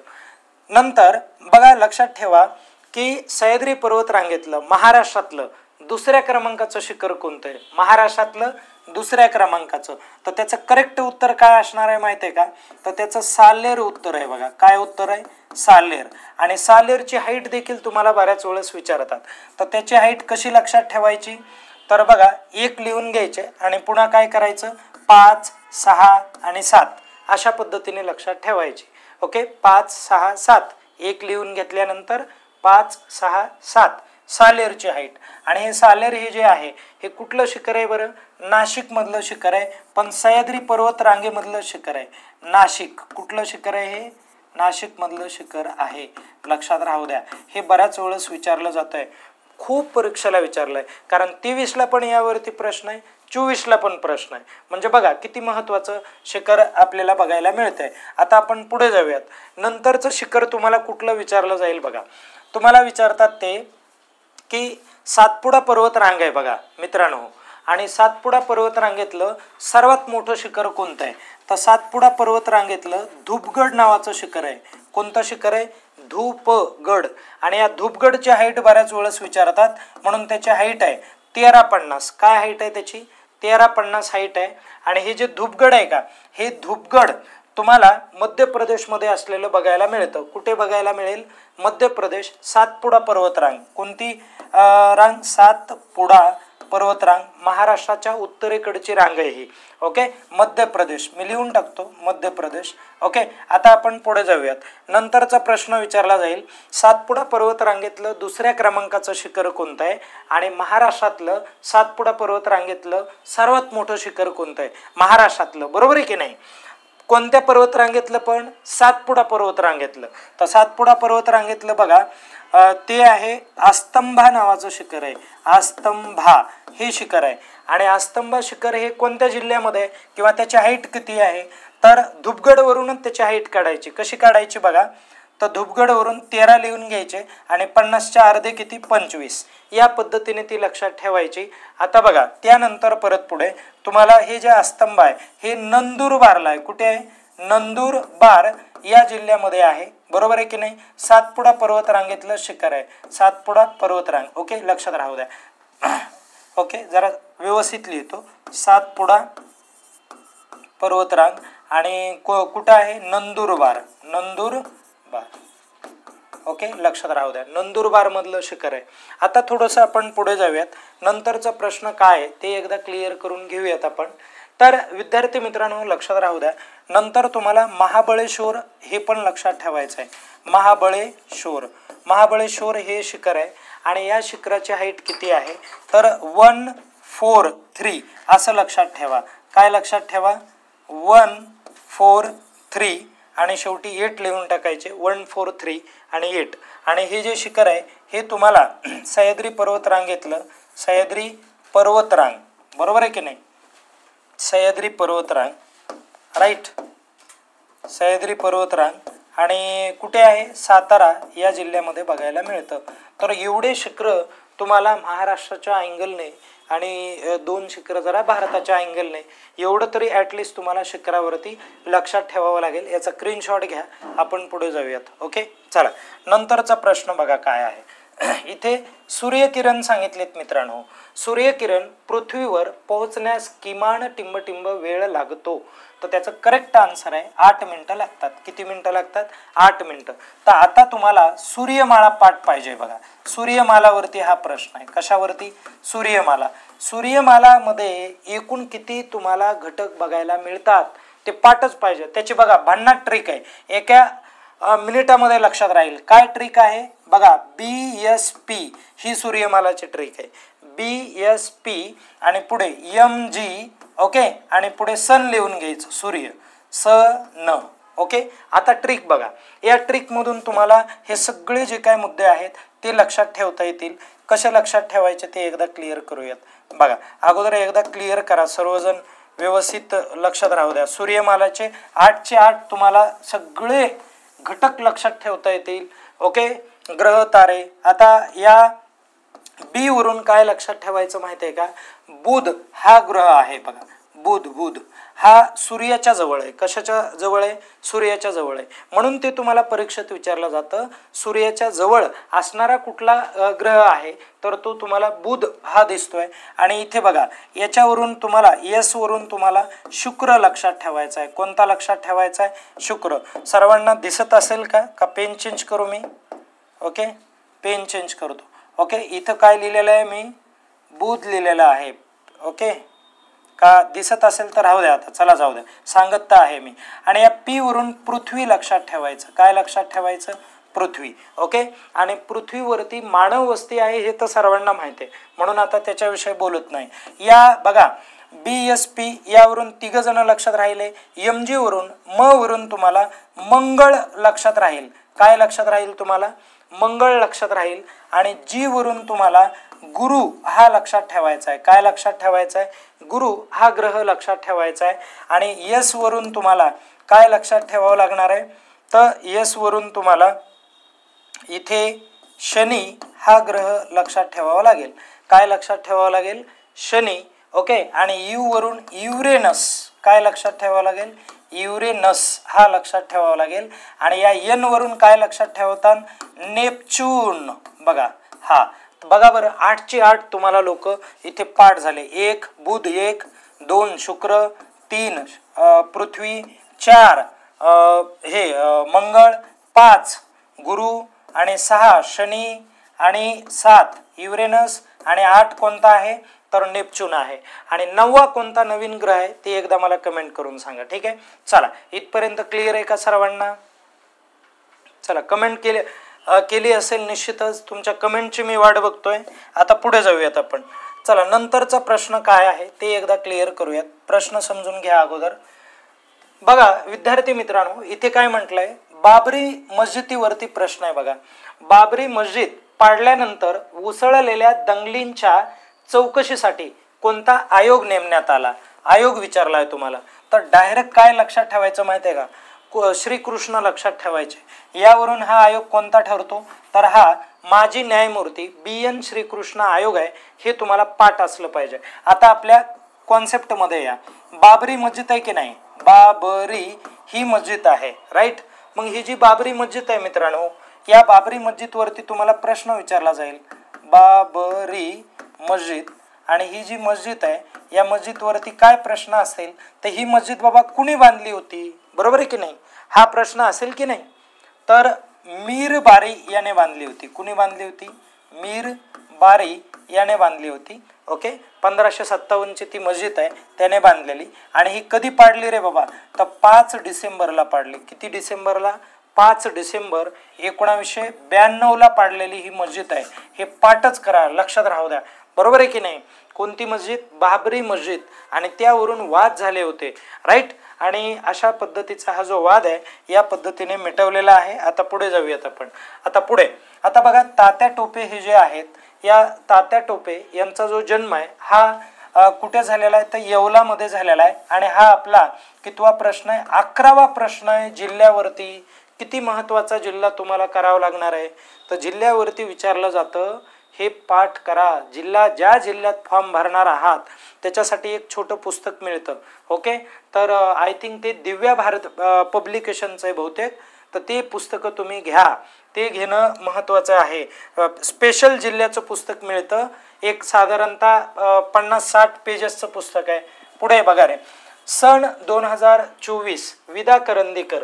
नंतर बघा, लक्षात ठेवा की सह्याद्री पर्वत रांगेतलं महाराष्ट्रातलं दुसऱ्या क्रमांकाचं शिखर कोणतं आहे. महाराष्ट्रातलं दुसऱ्या क्रमांकाचं, तर त्याचं करेक्ट उत्तर काय असणार आहे माहिती आहे का. तर त्याचं साल्हेर उत्तर आहे. बघा काय उत्तर आहे, साल्हेर. आणि साल्हेरची हाईट देखील तुम्हाला बऱ्याच वेळेस विचारतात. तर त्याची हाईट कशी लक्षात ठेवायची, तर बघा 1 लिहून घ्यायचे आणि पुन्हा काय करायचं, 5, 6 आणि 7 अशा पद्धतीने लक्षात ठेवायची. ओके, 5, 6, 7 1 लिहून घेतल्यानंतर 5, 6, 7 साल्हेरची हाईट. आणि हे साल्हेर हे जे आहे हे कुठलं शिखर आहे बरं, नाशिक मधलं शिखर आहे. पण सह्याद्री पर्वत रांगेमधलं शिखर आहे नाशिक. कुठलं शिखर आहे हे, नाशिक मधलं शिखर आहे. लक्षात राहू द्या, हे बऱ्याच वेळेस विचारलं जात आहे, खूप परीक्षेला विचारलंय. कारण 23ला पण यावरती प्रश्न आहे, 24ला पण प्रश्न आहे. म्हणजे बघा किती महत्वाचं शिखर आपल्याला बघायला मिळतंय. आता आपण पुढे जाऊयात. नंतरचं शिखर तुम्हाला कुठलं विचारलं जाईल बघा. तुम्हाला विचारतात ते की सातपुडा पर्वत रांग आहे बघा मित्रांनो. आणि सातपुडा पर्वत रांगेतलं सर्वात मोठं शिखर कोणतं आहे, तर सातपुडा पर्वत रांगेतलं धूपगड नावाचं शिखर आहे. कोणतं शिखर आहे, धूपगड. आणि या धूपगडची हाईट बऱ्याच वेळेस विचारतात, म्हणून त्याची हाईट आहे 1350. काय हाईट आहे त्याची, 1350 हाईट आहे. आणि हे जे धूपगड आहे का, हे धूपगड तुम्हाला मध्य प्रदेशमध्ये असलेलं बघायला मिळतं. कुठे बघायला मिळेल, मध्य प्रदेश. सातपुडा पर्वतरांग, कोणती रांग, सातपुडा पर्वतरांग महाराष्ट्राच्या उत्तरेकडची रांग आहे ही. ओके, मध्य प्रदेश मी लिहून टाकतो, मध्य प्रदेश. ओके, आता आपण पुढे जाऊयात. नंतरचा प्रश्न विचारला जाईल, सातपुडा पर्वत रांगेतलं दुसऱ्या क्रमांकाचं शिखर कोणतं आहे आणि महाराष्ट्रातलं सातपुडा पर्वत रांगेतलं सर्वात मोठं शिखर कोणतं आहे महाराष्ट्रातलं, बरोबर आहे की नाही. कोणत्या पर्वत रांगेतलं, पण सातपुडा पर्वत रांगेतलं. तर सातपुडा पर्वत रांगेतलं बघा ते आहे आस्तंभा नावाचं शिखर आहे. आस्तंभा हे शिखर आहे. आणि आस्तंभा शिखर हे कोणत्या जिल्ह्यामध्ये किंवा त्याची हाईट किती आहे, तर धूपगडवरूनच त्याची हाईट काढायची. कशी काढायची बघा, तर धूपगडवरून 13 लिहून घ्यायचे आणि 50च्या अर्धे किती, 25. या पद्धतीने ती लक्षात ठेवायची. आता बघा त्यानंतर परत पुढे तुम्हाला हे जे आस्तंभ आहे हे नंदुरबारला आहे. कुठे आहे, नंदुरबार या जिल्ह्यामध्ये आहे, बरोबर आहे की नाही. सातपुडा पर्वत रांगेतलं शिखर आहे, सातपुडा पर्वत रांग. ओके, लक्षात राहू द्या. ओके, जरा व्यवस्थित लिहितो, सातपुडा पर्वत रांग. आणि कुठं आहे, नंदुरबार, नंदुरबार. ओके, लक्षात राहू द्या, नंदुरबार मधलं शिखर आहे. आता थोडंसं आपण पुढे जाऊयात. नंतरचा प्रश्न काय आहे ते एकदा क्लिअर करून घेऊयात आपण. तर विद्यार्थी मित्रांनो लक्षात राहू द्या, नंतर तुम्हाला महाबळेश्वर हे पण लक्षात ठेवायचं आहे. महाबळेश्वर, महाबळेश्वर हे शिखर आहे. आणि या शिखराची हाईट किती आहे, तर 143 असं लक्षात ठेवा. काय लक्षात ठेवा, 143 आणि शेवटी 8 लिहून टाकायचे, 143 आणि 8. आणि हे जे शिखर आहे हे तुम्हाला सह्याद्री पर्वत रांगेतलं, सह्याद्री पर्वतरांग, बरोबर आहे की नाही, सह्याद्री पर्वतरांग, राईट, सह्याद्री पर्वतरांग. आणि कुठे आहे, सातारा या जिल्ह्यामध्ये बघायला मिळतं. तर एवढे शिखर तुम्हाला महाराष्ट्राच्या अँगलने आणि 2 शिखर जरा भारताच्या अँगलने, एवढं तरी ॲटलिस्ट तुम्हाला शिखरावरती लक्षात ठेवावं लागेल. याचा स्क्रीनशॉट घ्या, आपण पुढे जाऊयात. ओके, चला नंतरचा प्रश्न बघा काय आहे. इथे सूर्यकिरण सांगितलेत मित्रांनो. सूर्यकिरण पृथ्वीवर पोहोचण्यास किमान टिंबटिंब वेळ लागतो. तर त्याचं करेक्ट आन्सर आहे 8 मिनिटं लागतात. किती मिनिटं लागतात, 8 मिनिटं. तर आता तुम्हाला सूर्यमाळा पाठ पाहिजे बघा. सूर्यमालावरती हा प्रश्न आहे. कशावरती, सूर्यमाला. सूर्यमालामध्ये एकूण किती तुम्हाला घटक बघायला मिळतात ते पाठच पाहिजे. त्याची बघा भन्नाट ट्रिक आहे, एका मिनिटामध्ये लक्षात राहील. काय ट्रिक आहे बघा, BSP ही सूर्यमालाची ट्रिक आहे. BSP आणि पुढे MG. ओके, आणि पुढे सन लिहून घ्यायचं, सूर्य, सन. ओके, आता ट्रिक बघा. या ट्रिकमधून तुम्हाला हे सगळे जे काय मुद्दे आहेत ते लक्षात ठेवता येतील. कसे लक्षात ठेवायचे ते एकदा क्लिअर करूयात. बघा, अगोदर एकदा क्लिअर करा, सर्वजण व्यवस्थित लक्षात राहू द्या. सूर्यमालाचे 8चे 8 तुम्हाला सगळे घटक लक्षात ठेवता येतील. ओके, ग्रह तारे. आता या बी वरून काय लक्षात ठेवायचं माहिती आहे का? बुध हा ग्रह आहे बघा. बुध हा सूर्याच्या जवळ आहे. कशाच्या जवळ आहे? सूर्याच्या जवळ आहे. म्हणून ते तुम्हाला परीक्षेत विचारलं जातं, सूर्याच्या जवळ असणारा कुठला ग्रह आहे, तर तो तुम्हाला बुध हा दिसतोय. आणि इथे बघा, याच्यावरून तुम्हाला एस वरून तुम्हाला शुक्र लक्षात ठेवायचा आहे. कोणता लक्षात ठेवायचा आहे? शुक्र. सर्वांना दिसत असेल का पेन चेंज करू मी? ओके, पेन चेंज करतो. ओके, इथं काय लिहिलेलं आहे मी? बुध लिहिलेलं आहे. ओके, का दिसत असेल तर राहू द्या, आता चला जाऊ द्या, सांगत तर आहे मी. आणि या पी वरून पृथ्वी लक्षात ठेवायचं. काय लक्षात ठेवायचं? पृथ्वी. ओके, आणि पृथ्वीवरती मानव वस्ती आहे हे तर सर्वांना माहिती आहे, म्हणून आता त्याच्याविषयी बोलत नाही. या बघा, बी एस पी यावरून 3 जण लक्षात राहिले. एम जी वरून म वरून तुम्हाला मंगळ लक्षात राहील. काय लक्षात राहील तुम्हाला? मंगळ लक्षात राहील. आणि जी वरून तुम्हाला गुरु हा लक्षात ठेवायचा आहे. काय लक्षात ठेवायचा आहे? गुरु हा ग्रह लक्षात ठेवायचा आहे. आणि यस वरून तुम्हाला काय लक्षात ठेवावं लागणार आहे? तर यस वरून तुम्हाला इथे शनी हा ग्रह लक्षात ठेवावा लागेल. काय लक्षात ठेवावं लागेल? शनी. ओके, आणि यू वरून युरेनस काय लक्षात ठेवावं लागेल? युरेनस हा लक्षात ठेवावा लागेल. आणि या एन वरून काय लक्षात ठेवतात? नेपच्यून. बघा, हा बघा बरं, 8चे 8 तुम्हाला लोक इथे पाठ झाले. 1 बुध, 1 2 शुक्र, 3 पृथ्वी, 4 मंगळ, 5 गुरु, आणि 6 शनी, आणि 7 युरेनस, आणि 8 कोणता आहे? तर नेपच्यून आहे. आणि 9वा कोणता नवीन ग्रह आहे ते एकदा मला कमेंट करून सांगा. ठीक आहे, चला इथपर्यंत क्लिअर आहे का सर्वांना? चला, कमेंट केली असेल निश्चितच. तुमच्या कमेंटची मी वाट बघतोय. आता पुढे जाऊयात आपण. चला, नंतरचा प्रश्न काय आहे ते एकदा क्लिअर करूयात. प्रश्न समजून घ्या अगोदर. बघा विद्यार्थी मित्रांनो, इथे काय म्हटलंय? बाबरी मस्जिदीवरती प्रश्न आहे. बघा, बाबरी मस्जिद पाडल्यानंतर उसळलेल्या दंगलींच्या चौकशीसाठी कोणता आयोग नेमण्यात आला? आयोग विचारलाय तुम्हाला. तर डायरेक्ट काय लक्षात ठेवायचं माहिती आहे का? श्रीकृष्ण लक्षात ठेवायचे. यावरून हा आयोग कोणता ठरतो? तर हा माजी न्यायमूर्ती BN श्रीकृष्ण आयोग आहे. हे तुम्हाला पाठ असलं पाहिजे. आता आपल्या कॉन्सेप्ट मध्ये या. बाबरी मस्जिद आहे की नाही? बाबरी ही मस्जिद आहे, राईट. मग ही जी बाबरी मस्जिद आहे मित्रांनो, या बाबरी मस्जिद वरती तुम्हाला प्रश्न विचारला जाईल. बाबरी मस्जिद, आणि ही जी मस्जिद आहे या मस्जिद वरती काय प्रश्न असेल? तर ही मस्जिद बाबा कुणी बांधली होती? बरोबर आहे की नाही? हा प्रश्न असेल की नाही? तर मीर बारी याने बांधली होती. कुणी बांधली होती? मीर बारी याने बांधली होती. ओके, 1557ची ती मस्जिद आहे, त्याने बांधलेली. आणि ही कधी पाडली रे बाबा? तर 5 डिसेंबरला पाडली. किती डिसेंबरला? 5 डिसेंबर 1992ला पाडलेली ही मस्जिद आहे. हे पाठच करा, लक्षात राहू द्या. बरोबर आहे की नाही? कोणती मस्जिद? बाबरी मस्जिद. आणि त्यावरून वाद झाले होते, राईट. आणि अशा पद्धतीचा हा जो वाद आहे या पद्धतीने मिटवलेला आहे. आता पुढे जाऊयात आपण. आता बघा, तात्या टोपे हे जे आहेत, या तात्या टोपे यांचा जो जन्म आहे हा कुठे झालेला आहे? तर येवलामध्ये झालेला आहे. आणि हा आपला कितवा प्रश्न आहे? 11वा प्रश्न आहे जिल्ह्यावरती. किती महत्वाचा जिल्हा तुम्हाला करावा लागणार आहे? तर जिल्ह्यावरती विचारलं जातं, हे पाठ करा. ज्या जिल्ह्यात फॉर्म भरणार आहात त्याच्यासाठी एक छोटं पुस्तक मिळतं. ओके, तर आय थिंक ते दिव्या भारत पब्लिकेशनचं आहे बहुतेक. तर ते पुस्तकं तुम्ही घ्या, ते घेणं महत्त्वाचं आहे. स्पेशल जिल्ह्याचं पुस्तक मिळतं. एक साधारणतः 50-60 पेजेसचं पुस्तक आहे. पुढे बघा रे, सन 2024 विदा करंदीकर.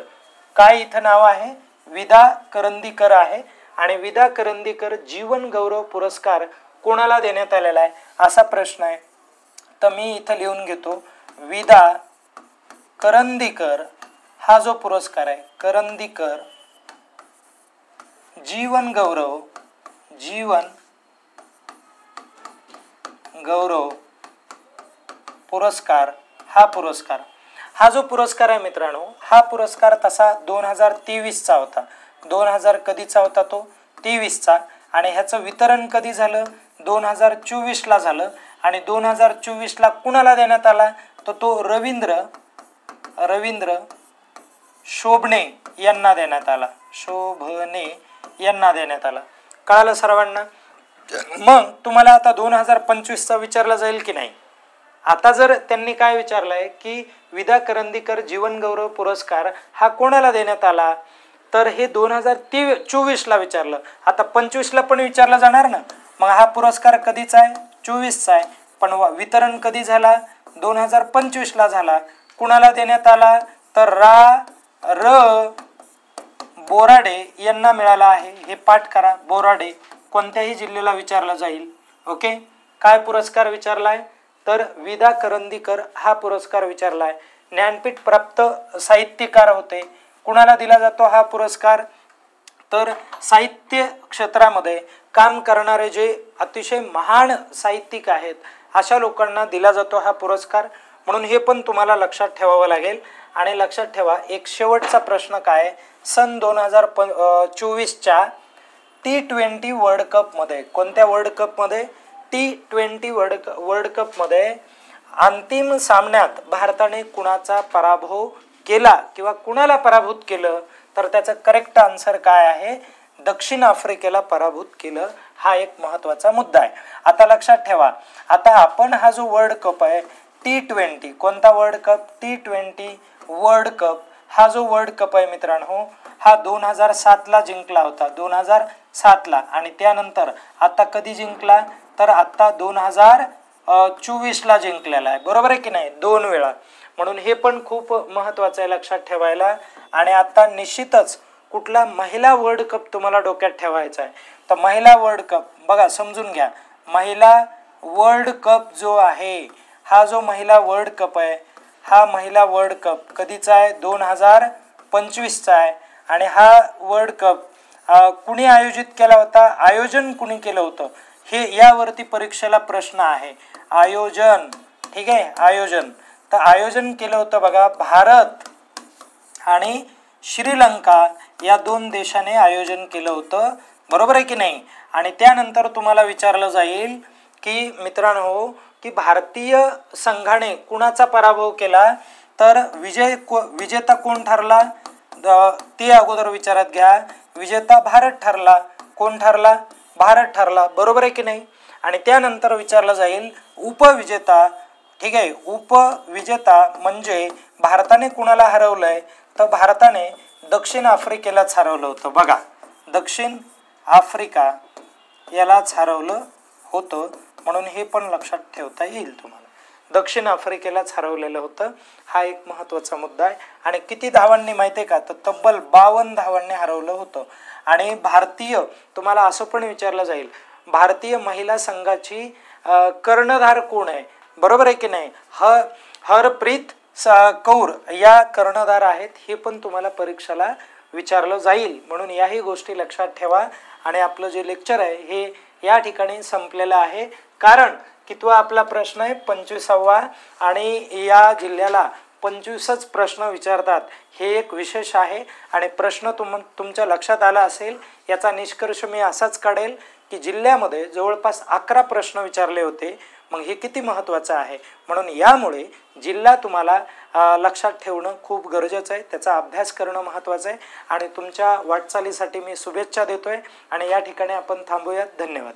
काय इथं नाव आहे? विदा करंदीकर आहे. आणि विदा करंदीकर जीवन गौरव पुरस्कार कोणाला देण्यात आलेला आहे असा प्रश्न आहे. तर मी इथं लिहून घेतो, विदा करंदीकर हा जो पुरस्कार आहे, करंदीकर जीवन गौरव पुरस्कार, हा हा जो पुरस्कार आहे मित्रांनो, हा पुरस्कार तसा 2023चा होता. 2000 कधीचा होता तो? 23चा. आणि ह्याचं वितरण कधी झालं? 2024ला झालं. आणि 2024ला कुणाला देण्यात आला? तर तो रवींद्र शोभणे यांना देण्यात आला. शोभणे यांना देण्यात आला. कळालं सर्वांना? मग तुम्हाला आता 2025चा विचारला जाईल की नाही? आता जर त्यांनी काय विचारलंय की विदा करंदीकर जीवन गौरव पुरस्कार हा कोणाला देण्यात आला, तर हे 2024ला विचारलं. आता 25ला पण विचारला जाणार ना. मग हा पुरस्कार कधीचा आहे? 24चा आहे. पण वितरण कधी झाला? 2025ला झाला. कुणाला देण्यात आला? तर र बोराडे यांना मिळाला आहे. हे पाठ करा. बोराडे कोणत्याही जिल्ह्याला विचारला जाईल. ओके. काय पुरस्कार विचारलाय? तर विदा करंदीकर हा पुरस्कार विचारलाय. ज्ञानपीठ प्राप्त साहित्यकार होते. कुणाला दिला जातो हा पुरस्कार? तर साहित्य क्षेत्रामध्ये काम करणारे जे अतिशय महान साहित्यिक आहेत अशा लोकांना दिला जातो हा पुरस्कार. म्हणून हे पण तुम्हाला लक्षात ठेवावं लागेल. आणि लक्षात ठेवा, एक शेवटचा प्रश्न काय? सन 2024च्या T20 वर्ल्ड कपमध्ये, कोणत्या वर्ल्ड कपमध्ये? T20 वर्ल्ड कपमध्ये अंतिम सामन्यात भारताने कुणाचा पराभव केला किंवा कुणाला पराभूत केलं? तर त्याचं करेक्ट आन्सर काय आहे? दक्षिण आफ्रिकेला पराभूत केलं. हा एक महत्त्वाचा मुद्दा आहे. आता लक्षात ठेवा, आता आपण हा जो वर्ल्ड कप आहे T20, कोणता world cup? T20 world cup. हा जो वर्ल्ड कप आहे मित्रांनो, हा 2007ला जिंकला होता. 2007ला. आणि त्यानंतर आता कधी जिंकला? तर आता 2024ला जिंकलेला आहे. बरोबर आहे की नाही? 2 वेळा. म्हणून हे पण खूप महत्त्वाचं आहे लक्षात ठेवायला. आणि आता निश्चितच कुठला महिला वर्ल्ड कप तुम्हाला डोक्यात ठेवायचा आहे. तर महिला वर्ल्ड कप बघा, समजून घ्या. महिला वर्ल्ड कप जो आहे, हा जो महिला वर्ल्ड कप आहे, हा महिला वर्ल्ड कप कधीचा आहे? 2025चा आहे. आणि हा वर्ल्ड कप कुणी आयोजित केला होता? आयोजन कुणी केलं होतं? हे यावरती परीक्षेला प्रश्न आहे. आयोजन. ठीक आहे, आयोजन. तर आयोजन केलं होतं बघा, भारत आणि श्रीलंका या 2 देशाने आयोजन केलं होतं. बरोबर आहे की नाही? आणि त्यानंतर तुम्हाला विचारलं जाईल की मित्रांनो, की भारतीय संघाने कुणाचा पराभव केला? तर विजेता कोण ठरला? ते अगोदर विचारात घ्या. विजेता भारत ठरला. कोण ठरला? भारत ठरला. बरोबर आहे की नाही? आणि त्यानंतर विचारलं जाईल उपविजेता. ठीक आहे, उपविजेता म्हणजे भारताने कुणाला हरवलंय? तर भारताने दक्षिण आफ्रिकेलाच हरवलं होतं. बघा, दक्षिण आफ्रिका यालाच हरवलं होतं. म्हणून हे पण लक्षात ठेवता येईल तुम्हाला. दक्षिण आफ्रिकेलाच हरवलेलं होतं. हा एक महत्त्वाचा मुद्दा आहे. आणि किती धावांनी माहिती आहे का? तर तब्बल 52 धावांनी हरवलं होतं. आणि भारतीय, तुम्हाला असं पण विचारलं जाईल, भारतीय महिला संघाची कर्णधार कोण आहे? बरोबर आहे की नाही? हरप्रीत कौर या कर्णधार आहेत. हे पण तुम्हाला परीक्षेला विचारलं जाईल. म्हणून याही गोष्टी लक्षात ठेवा. आणि आपलं जे लेक्चर आहे हे या ठिकाणी संपलेलं आहे. कारण कितवा आपला प्रश्न आहे? 25वा. आणि या जिल्ह्याला 25च प्रश्न विचारतात. हे एक विशेष आहे. आणि प्रश्न तुमच्या लक्षात आला असेल याचा निष्कर्ष मी असाच काढेल की जिल्ह्यामध्ये जवळपास 11 प्रश्न विचारले होते. मग हे किती महत्त्वाचं आहे. म्हणून यामुळे जिल्हा तुम्हाला लक्षात ठेवणं खूप गरजेचं आहे. त्याचा अभ्यास करणं महत्त्वाचं आहे. आणि तुमच्या वाटचालीसाठी मी शुभेच्छा देतोय. आणि या ठिकाणी आपण थांबूयात. धन्यवाद.